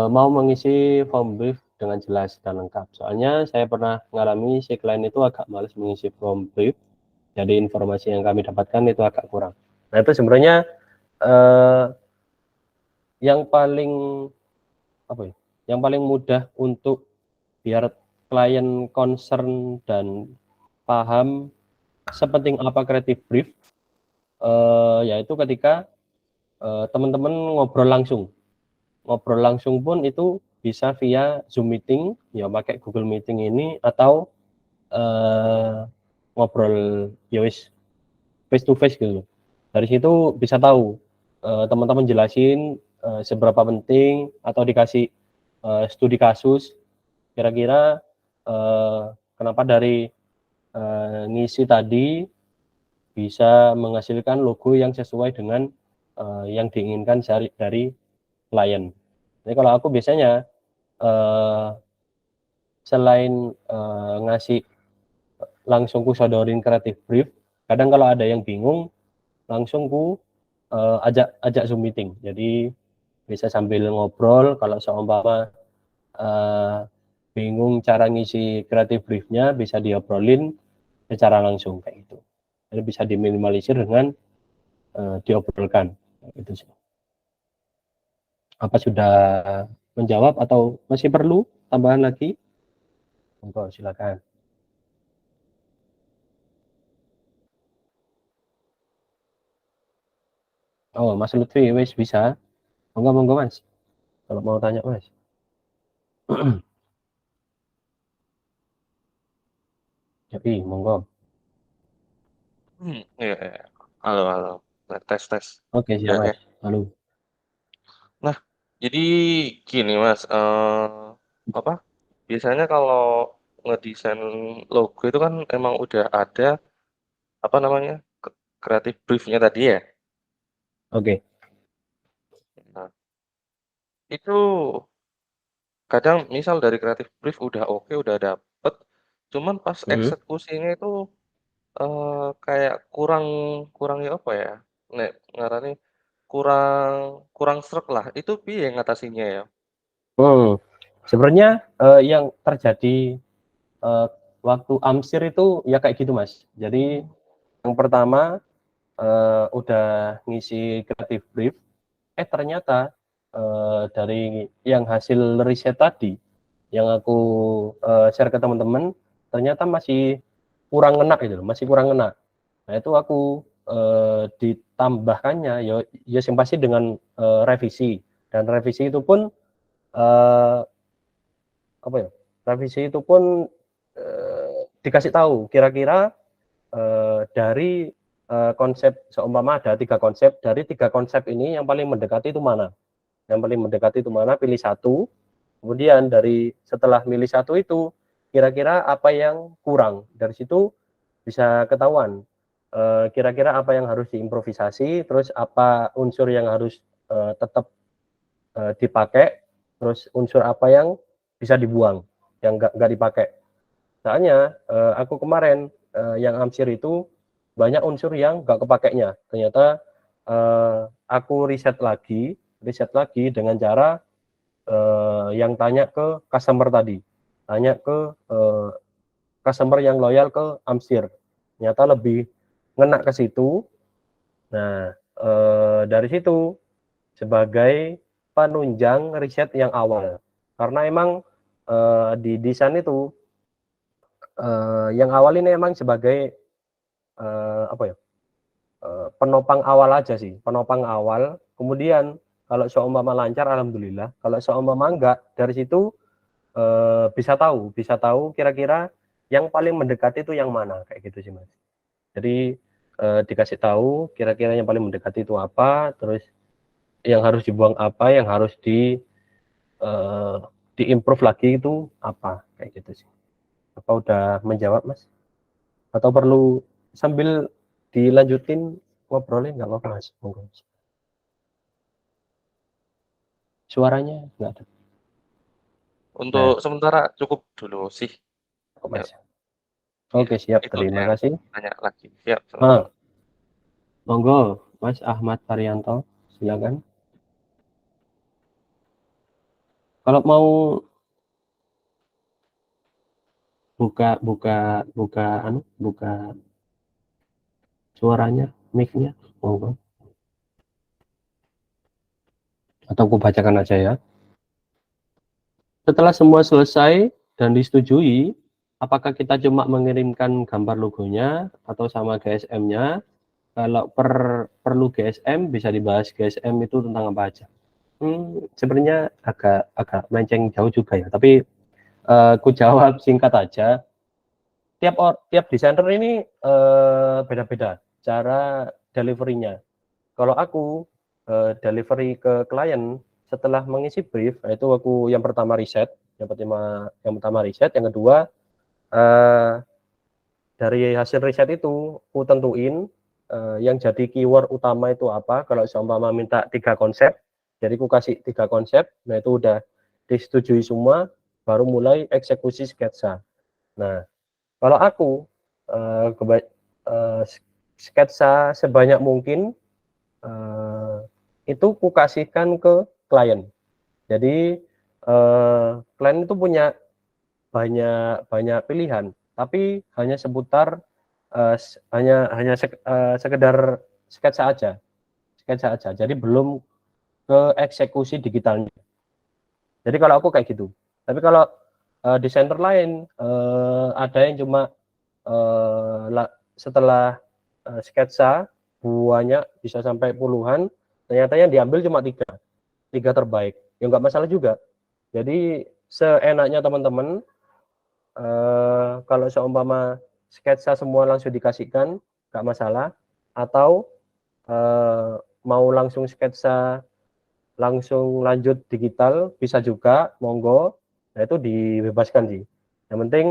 mau mengisi form brief dengan jelas dan lengkap. Soalnya saya pernah mengalami si klien itu agak males mengisi form brief, jadi informasi yang kami dapatkan itu agak kurang. Nah itu sebenarnya yang paling yang paling mudah untuk biar klien concern dan paham sepenting apa creative brief, yaitu ketika teman-teman ngobrol langsung pun itu bisa via Zoom meeting, ya pakai Google Meeting ini, atau ngobrol ya wis face to face gitu. Dari situ bisa tahu teman-teman jelasin seberapa penting, atau dikasih studi kasus kira-kira kenapa dari ngisi tadi bisa menghasilkan logo yang sesuai dengan yang diinginkan dari klien. Jadi kalau aku biasanya selain ngasih langsung ku sodorin kreatif brief, kadang kalau ada yang bingung langsung ku ajak Zoom meeting. Jadi bisa sambil ngobrol, kalau seumpama bingung cara ngisi kreatif briefnya bisa diobrolin secara langsung kayak gitu. Jadi bisa diminimalisir dengan diobrolkan itu sih. Apa sudah menjawab atau masih perlu tambahan lagi? Monggo silakan. Oh, Mas Lutfi wis bisa. Monggo Mas. Kalau mau tanya Mas. Jadi monggo. Iya, iya. Halo, halo. Nah, tes, tes. Oke, Oke, siap oke. Mas. Halo. Nah, jadi gini, Mas. Apa? Biasanya kalau ngedesain logo itu kan emang udah ada, apa namanya, kreatif briefnya tadi ya. Oke. Nah, itu kadang misal dari kreatif brief udah oke, udah dapet, cuman pas Mhm. eksekusinya itu kayak kurang kurang ya apa ya, nek ngarani kurang kurang sreg lah, itu piye ngatasinnya ya? Sebenarnya yang terjadi eh, waktu amsir itu ya kayak gitu Mas. Jadi yang pertama udah ngisi kreatif brief, ternyata dari yang hasil riset tadi yang aku share ke teman-teman ternyata masih kurang ngena gitu loh, masih kurang ngena. Nah itu aku ditambahkannya ya yang pasti dengan revisi, dan revisi itu pun apa ya, revisi itu pun dikasih tahu kira-kira dari konsep, seumpama ada 3 konsep, dari 3 konsep ini yang paling mendekati itu mana, pilih satu. Kemudian dari setelah milih satu itu kira-kira apa yang kurang, dari situ bisa ketahuan kira-kira apa yang harus diimprovisasi, terus apa unsur yang harus tetap dipakai, terus unsur apa yang bisa dibuang, yang nggak dipakai. Soalnya aku kemarin yang Amsir itu banyak unsur yang nggak kepakainya. Ternyata aku riset lagi dengan cara yang tanya ke customer tadi, tanya ke customer yang loyal ke Amsir. Ternyata lebih ngena ke situ. Nah, dari situ sebagai penunjang riset yang awal. Karena emang di desain itu yang awal ini emang sebagai apa ya? Penopang awal aja sih, penopang awal. Kemudian kalau seumpama lancar alhamdulillah, kalau seumpama enggak, dari situ bisa tahu kira-kira yang paling mendekati itu yang mana, kayak gitu sih Mas. Jadi dikasih tahu kira-kira yang paling mendekati itu apa, terus yang harus dibuang apa, yang harus diimprove lagi itu apa, kayak gitu sih. Apa udah menjawab Mas? Atau perlu sambil dilanjutin ngobrolnya nggak apa-apa Mas? Monggo. Suaranya nggak ada. Nah, Untuk sementara cukup dulu sih. kok Ya, Mas. iya. Oke, siap. Itu Terima saya kasih. tanya lagi. Siap, Ah, sama-sama. monggo, Mas Ahmad Haryanto, silakan. Kalau mau buka buka buka buka suaranya, mic-nya, monggo. Atau aku bacakan aja ya. Setelah semua selesai dan disetujui, apakah kita cuma mengirimkan gambar logonya atau sama GSM-nya? Kalau perlu GSM, bisa dibahas GSM itu tentang apa aja. Sebenarnya agak agak melenceng jauh juga ya, tapi aku jawab singkat aja. Tiap desainer ini beda-beda cara delivery-nya. Kalau aku delivery ke klien setelah mengisi brief, itu aku yang pertama riset, yang kedua dari hasil riset itu aku tentuin yang jadi keyword utama itu apa. Kalau seumpama minta 3 konsep, jadi aku kasih 3 konsep. Nah itu udah disetujui semua, baru mulai eksekusi sketsa. Nah kalau aku sketsa sebanyak mungkin itu ku kasihkan ke klien. Jadi klien itu punya banyak banyak pilihan, tapi hanya seputar sekedar sketsa aja. Jadi belum ke eksekusi digitalnya. Jadi kalau aku kayak gitu. Tapi kalau desainer lain ada yang cuma setelah sketsa banyak bisa sampai puluhan, ternyata yang diambil cuma 3 terbaik. Ya nggak masalah juga. Jadi seenaknya teman-teman kalau seumpama sketsa semua langsung dikasihkan nggak masalah, atau mau langsung sketsa langsung lanjut digital bisa juga, monggo. Nah itu dibebaskan sih. Yang penting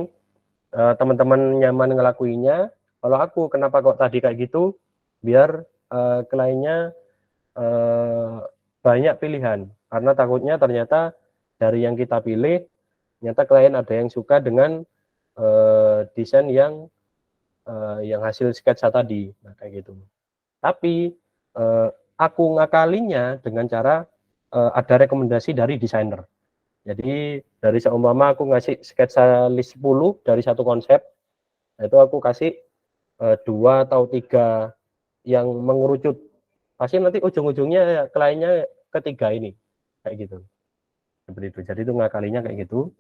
teman-teman nyaman ngelakuinya. Kalau aku kenapa kok tadi kayak gitu, biar kliennya banyak pilihan, karena takutnya ternyata dari yang kita pilih ternyata klien ada yang suka dengan desain yang hasil sketsa tadi. Nah kayak gitu. Tapi aku ngakalinya dengan cara ada rekomendasi dari desainer. Jadi dari seumpama aku ngasih sketsa list 10 dari satu konsep, nah itu aku kasih 2 atau 3 yang mengerucut. Pasti nanti ujung-ujungnya kliennya ketiga ini. kayak gitu. Seperti itu. Jadi itu ngakalinya kayak gitu.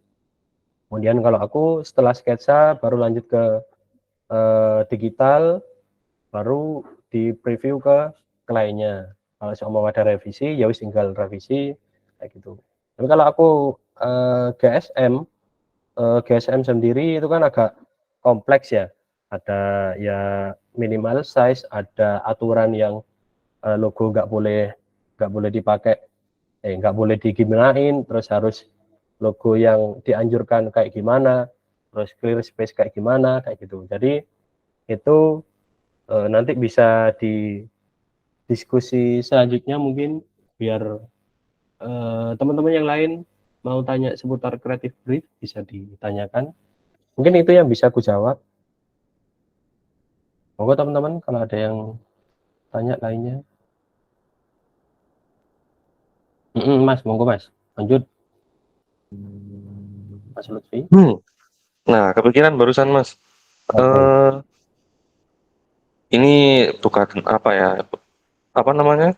Kemudian kalau aku setelah sketsa baru lanjut ke digital, baru di preview ke kliennya. Kalau mau ada revisi, ya wis tinggal revisi kayak gitu. Tapi kalau aku GSM sendiri itu kan agak kompleks ya. Ada ya minimal size, ada aturan yang logo nggak boleh dipakai, nggak boleh digimanain, terus harus logo yang dianjurkan kayak gimana, terus clear space kayak gimana, kayak gitu. Jadi itu nanti bisa di diskusi selanjutnya mungkin biar teman-teman yang lain mau tanya seputar creative brief bisa ditanyakan. Mungkin itu yang bisa aku jawab. Monggo teman-teman kalau ada yang tanya lainnya. Mas, monggo Mas. Lanjut. Mas Lutfi. Nah, kepikiran barusan Mas. Oke. Ini bukan apa ya? Apa namanya?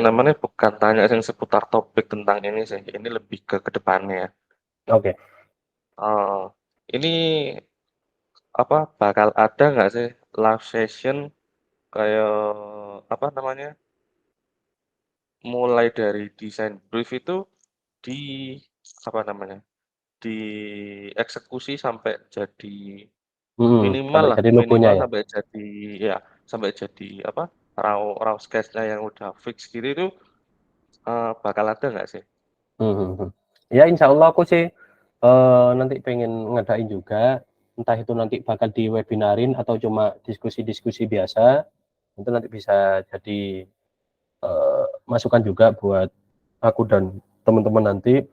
Namanya bukan tanya yang seputar topik tentang ini sih. Ini lebih ke depannya. Oke. Ini apa bakal ada nggak sih live session kayak apa namanya? Mulai dari desain brief itu di apa namanya? Dieksekusi sampai jadi minimal Sampai lah, jadi logonya minimal ya. sampai jadi ya, sampai jadi apa, raw raw sketch-nya yang udah fix gitu itu, bakal ada nggak sih? Ya insya Allah aku sih nanti pengen ngadain juga, entah itu nanti bakal di webinarin atau cuma diskusi-diskusi biasa, itu nanti bisa jadi masukan juga buat aku dan teman-teman nanti.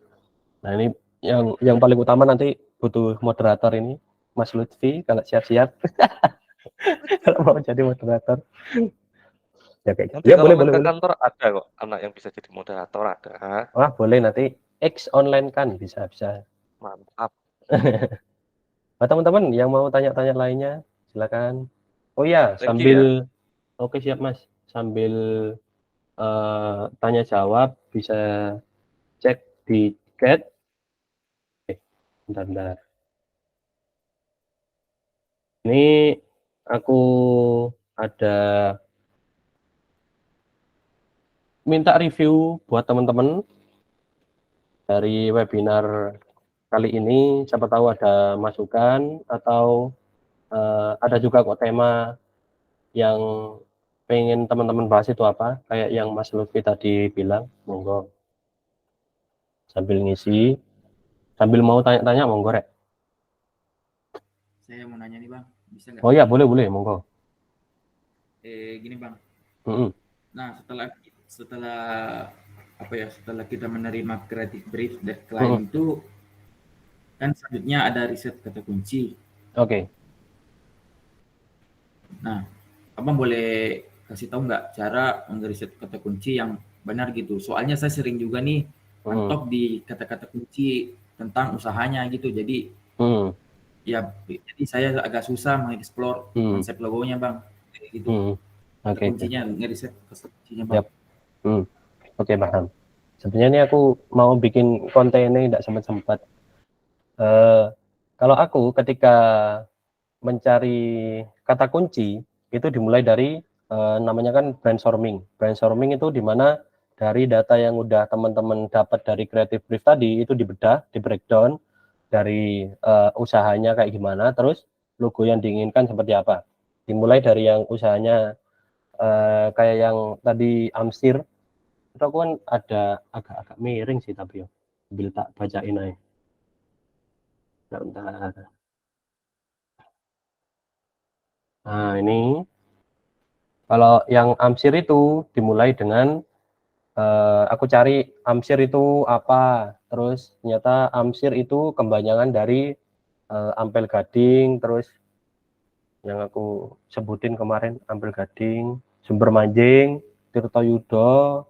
Nah ini yang paling utama nanti butuh moderator ini, Mas Lutfi kalau siap-siap kalau mau jadi moderator. Ya kayak gitu. Nanti Ya kalau boleh main boleh ke boleh. kantor ada kok anak yang bisa jadi moderator ada. Wah boleh nanti X online kan bisa bisa. Mantap. Nah, teman-teman yang mau tanya-tanya lainnya silakan. Oh ya Thank you sambil ya. oke siap Mas, sambil tanya jawab bisa cek di chat. Bentar. Ini aku ada minta review buat teman-teman dari webinar kali ini. Siapa tahu ada masukan atau ada juga kok tema yang pengen teman-teman bahas itu apa, kayak yang Mas Lutfi tadi bilang. Monggo sambil ngisi, sambil mau tanya-tanya monggo rek. Saya mau nanya nih Bang, bisa nggak? Oh ya boleh monggo. Gini Bang, Mm-mm. nah setelah apa ya, setelah kita menerima creative brief dari Mm-mm. klien itu kan selanjutnya ada riset kata kunci. Oke. Nah, Abang boleh kasih tahu nggak cara mengriset kata kunci yang benar gitu? Soalnya saya sering juga nih Mm-mm. mentok di kata-kata kunci tentang usahanya gitu. Jadi Mm-mm. jadi saya agak susah mengeksplor Mm-mm. konsep logonya Bang. Kayak gitu. Mm-mm. Kata Oke. kuncinya, ngeriset kata kuncinya Bang. Siap. Oke paham. Sebenarnya ini aku mau bikin konten ini tidak sempat. Kalau aku ketika mencari kata kunci itu dimulai dari namanya kan brainstorming. Brainstorming itu dimana dari data yang udah teman-teman dapat dari creative brief tadi itu dibedah, di breakdown dari usahanya kayak gimana, terus logo yang diinginkan seperti apa. Dimulai dari yang usahanya kayak yang tadi Amsir itu aku kan ada agak-agak miring sih tapi ya, sambil tak bacain aja. Bentar. Nah ini kalau yang Amsir itu dimulai dengan aku cari Amsir itu apa, terus ternyata Amsir itu kepanjangan dari Ampel Gading, terus yang aku sebutin kemarin Ampel Gading, Sumber Manjing, Tirtoyudo,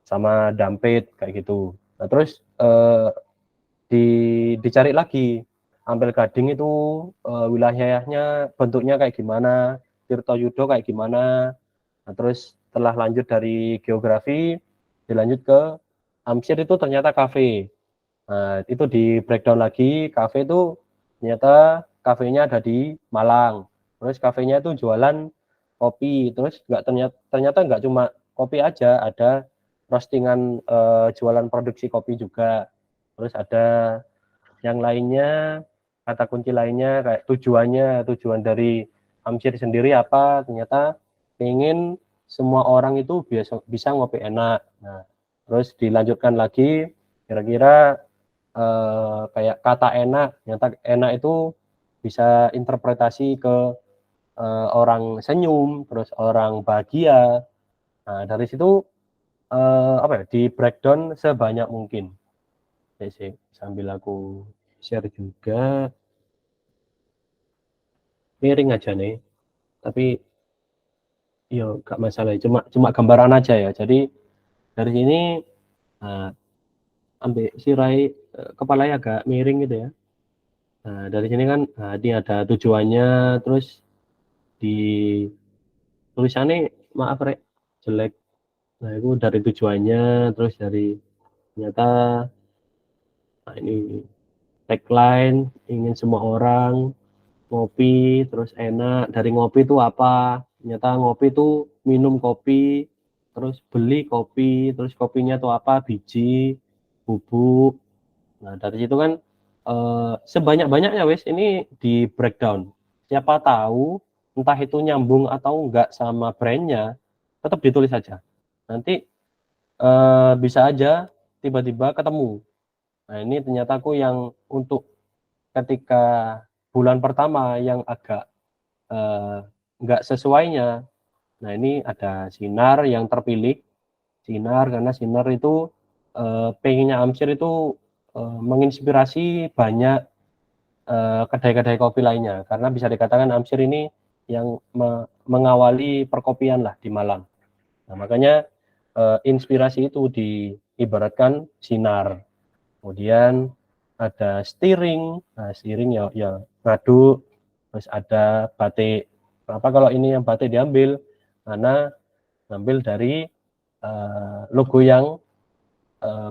sama Dampit kayak gitu. Nah terus dicari lagi Ampel Gading itu wilayahnya bentuknya kayak gimana, Tirtoyudo kayak gimana. Nah, terus setelah lanjut dari geografi dilanjut ke Amsir itu ternyata kafe. Nah, itu di breakdown lagi, kafe itu ternyata kafenya ada di Malang. Terus kafenya itu jualan kopi, terus ternyata nggak cuma kopi aja, ada roastingan jualan produksi kopi juga. Terus ada yang lainnya, kata kunci lainnya kayak tujuan dari Amsir sendiri apa, ternyata ingin semua orang itu bisa ngopi enak. Nah, terus dilanjutkan lagi, kira-kira kayak kata enak, ternyata enak itu bisa interpretasi ke orang senyum, terus orang bahagia. Nah, dari situ apa ya, di breakdown sebanyak mungkin. Sih, sambil aku share juga, miring aja nih, tapi yo gak masalah, cuma gambaran aja ya. Jadi dari sini ambil sirai kepalanya agak miring gitu ya. Nah, dari sini kan ini ada tujuannya, terus di tulisannya maaf rek jelek. Nah, itu dari tujuannya, terus dari ternyata ini tagline ingin semua orang ngopi terus enak. Dari ngopi itu apa? Ternyata ngopi itu minum kopi, terus beli kopi, terus kopinya itu apa? Biji, bubuk. Nah, dari situ kan sebanyak-banyaknya wes ini di breakdown. Siapa tahu entah itu nyambung atau enggak sama brandnya, tetap ditulis saja. Nanti bisa aja tiba-tiba ketemu. Nah, ini ternyata aku yang untuk ketika bulan pertama yang agak enggak sesuainya. Nah, ini ada Sinar yang terpilih. Sinar karena Sinar itu pengennya Amsir itu menginspirasi banyak kedai-kedai kopi lainnya, karena bisa dikatakan Amsir ini yang mengawali perkopian lah di Malang. Nah, makanya inspirasi itu diibaratkan Sinar. Kemudian ada Steering. Nah, Steering ya ngaduk. Terus ada batik. Kenapa kalau ini yang batik diambil? Karena ngambil dari logo yang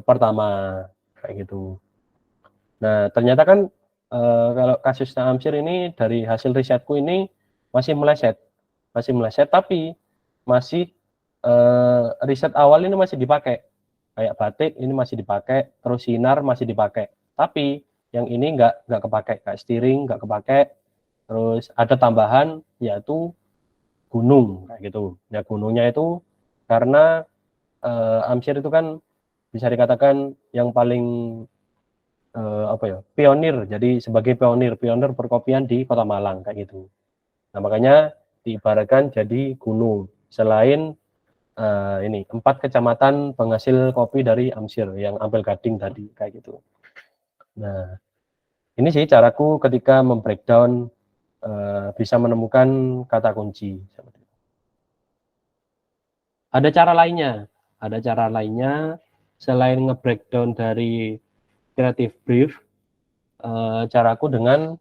pertama kayak gitu. Nah, ternyata kan kalau kasusnya Amsir ini dari hasil risetku ini masih meleset, tapi masih riset awal ini masih dipakai. Kayak batik ini masih dipakai, terus Sinar masih dipakai. Tapi yang ini nggak kepakai, kayak Steering nggak kepakai. Terus ada tambahan yaitu gunung kayak gitu. Ya gunungnya itu karena Amsir itu kan bisa dikatakan yang paling apa ya, pionir. Jadi sebagai pionir perkopian di Kota Malang kayak gitu. Nah, makanya diibaratkan jadi gunung. Selain ini 4 kecamatan penghasil kopi dari Amsir yang Ampel Gading tadi kayak gitu. Nah, ini sih caraku ketika membreakdown bisa menemukan kata kunci. Ada cara lainnya selain nge-breakdown dari creative brief. Caraku dengan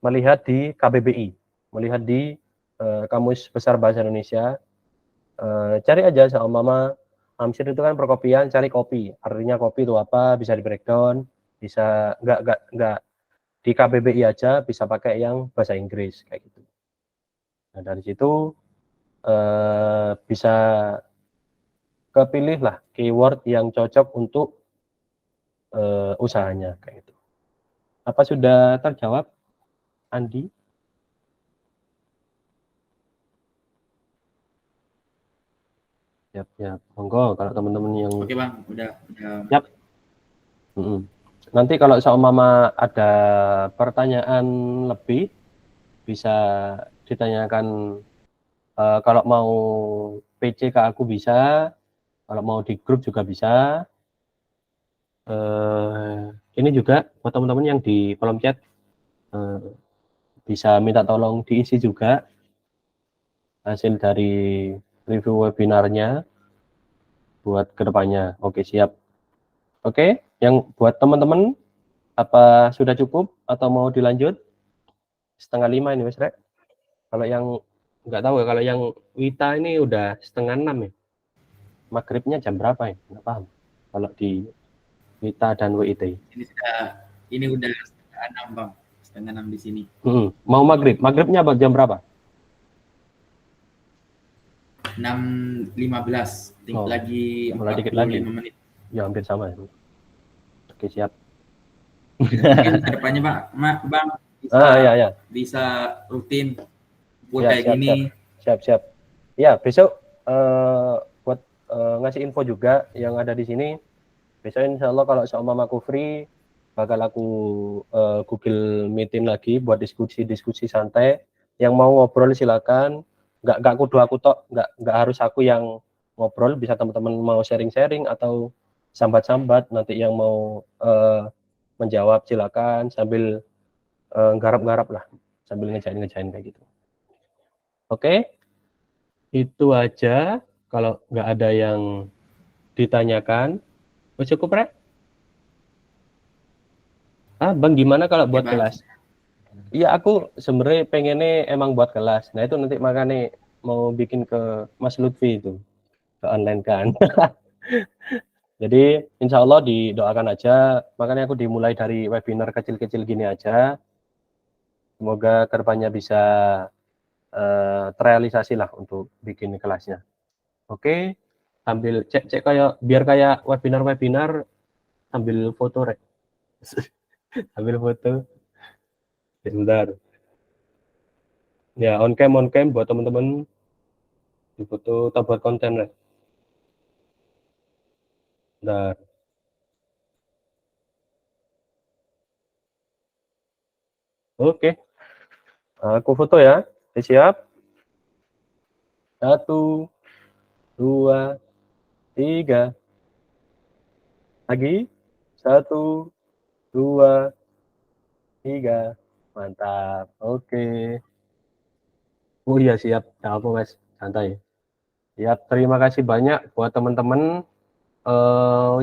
melihat di KBBI, melihat di Kamus Besar Bahasa Indonesia. Cari aja sama mama Amsir itu kan perkopian, cari kopi. Artinya kopi itu apa? Bisa di breakdown, bisa nggak di KBBI aja, bisa pakai yang bahasa Inggris kayak gitu. Nah, dari situ bisa kepilih lah keyword yang cocok untuk usahanya kayak gitu. Apa sudah terjawab, Andi? Ya, monggo kalau teman-teman yang Oke Bang, udah. Yap. Nanti kalau seumpama ada pertanyaan lebih bisa ditanyakan, kalau mau PC ke aku bisa, kalau mau di grup juga bisa. Ini juga buat teman-teman yang di kolom chat bisa minta tolong diisi juga hasil dari review webinarnya buat kedepannya. Oke, siap. Oke, yang buat teman-teman apa sudah cukup atau mau dilanjut? 4:30 ini Mas Rek. Kalau yang nggak tahu ya, kalau yang Wita ini udah 5:30 ya. maghribnya jam berapa ya? Nggak paham. Kalau di WITA dan WIT. Ini udah setengah 6 Bang. Setengah 6 di sini. Mau maghrib. Maghribnya jam berapa? 6.15. Oh, lagi mulai dikit 45 lagi. menit. Ya hampir sama ya. Oke, siap. Mungkin kedepannya Bang bisa, Ya. bisa rutin full Ya, kayak siap, gini. Siap. Ya, besok buat ngasih info juga yang ada di sini. Besok insya Allah kalau seumpama aku free, bakal aku Google Meeting lagi buat diskusi santai. Yang mau ngobrol silakan. Nggak kudu aku tok, nggak harus aku yang ngobrol, bisa teman-teman mau sharing-sharing atau sambat-sambat, nanti yang mau menjawab silakan sambil garap-garap lah, sambil ngejain kayak gitu. Oke, itu aja. Kalau nggak ada yang ditanyakan, cukup, Rek? Bang, gimana kalau buat Bang. kelas? Iya, aku sebenarnya pengennya emang buat kelas. Nah, itu nanti makanya mau bikin ke Mas Lutfi itu, ke online kan. Jadi, insya Allah didoakan aja. Makanya aku dimulai dari webinar kecil-kecil gini aja. Semoga kedepannya bisa terrealisasi lah untuk bikin kelasnya. Oke, sambil cek kayak biar kayak webinar sambil foto, Rek. Sambil foto. Sebentar. Ya, on cam buat teman-teman di foto atau buat konten, Rek. Bentar. Oke, aku foto ya. Siap. 1, 2, 3. Lagi. 1, 2, 3. Mantap. Oke. Oh iya, siap. Nah, aku Mas, santai. Siap. Terima kasih banyak buat teman-teman.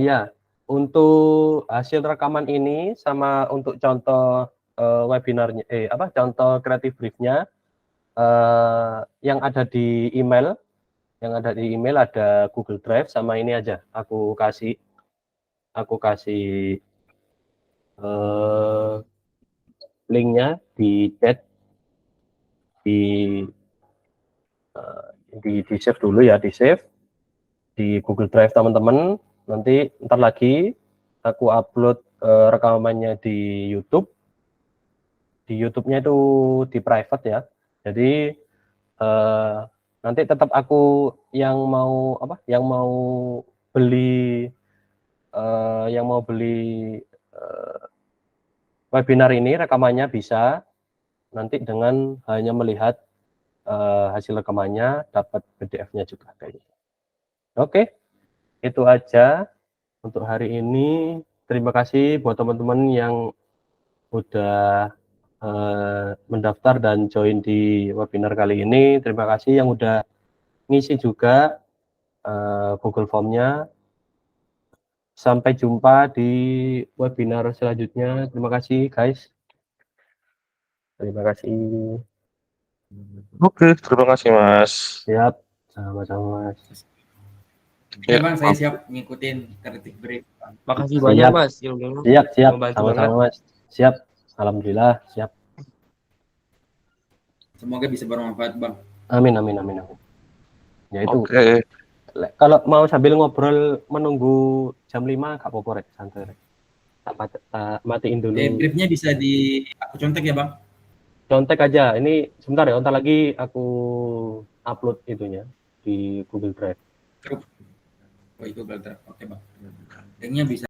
Ya, untuk hasil rekaman ini sama untuk contoh webinarnya, contoh creative briefnya yang ada di email, ada Google Drive sama ini aja. Aku kasih linknya di chat, di save dulu ya, di save di Google Drive teman-teman. Nanti ntar lagi aku upload rekamannya di YouTube. Di YouTube-nya itu di private ya. Jadi nanti tetap aku yang mau beli webinar ini rekamannya bisa nanti dengan hanya melihat hasil rekamannya, dapat PDF-nya juga kayak gitu. Oke, itu aja untuk hari ini. Terima kasih buat teman-teman yang udah mendaftar dan join di webinar kali ini. Terima kasih yang udah ngisi juga Google Form-nya. Sampai jumpa di webinar selanjutnya. Terima kasih, guys. Terima kasih. Oke, terima kasih Mas. Siap, sama-sama, Mas. Ya Bang, saya siap ngikutin creative brief. Makasih banyak Mas. Siap. Membantu Sama-sama, banget. Mas. Siap. Alhamdulillah, siap. Semoga bisa bermanfaat Bang. Amin. Ya itu. Oke. Kalau mau sambil ngobrol menunggu jam 5 gak apa-apa, Rek. Santai, Rek. Matiin dulu. Briefnya bisa aku contek ya Bang? Contek aja. Ini sebentar ya, ntar lagi aku upload itunya di Google Drive. Oh, itu Google Drive. Oke Bang. Linknya bisa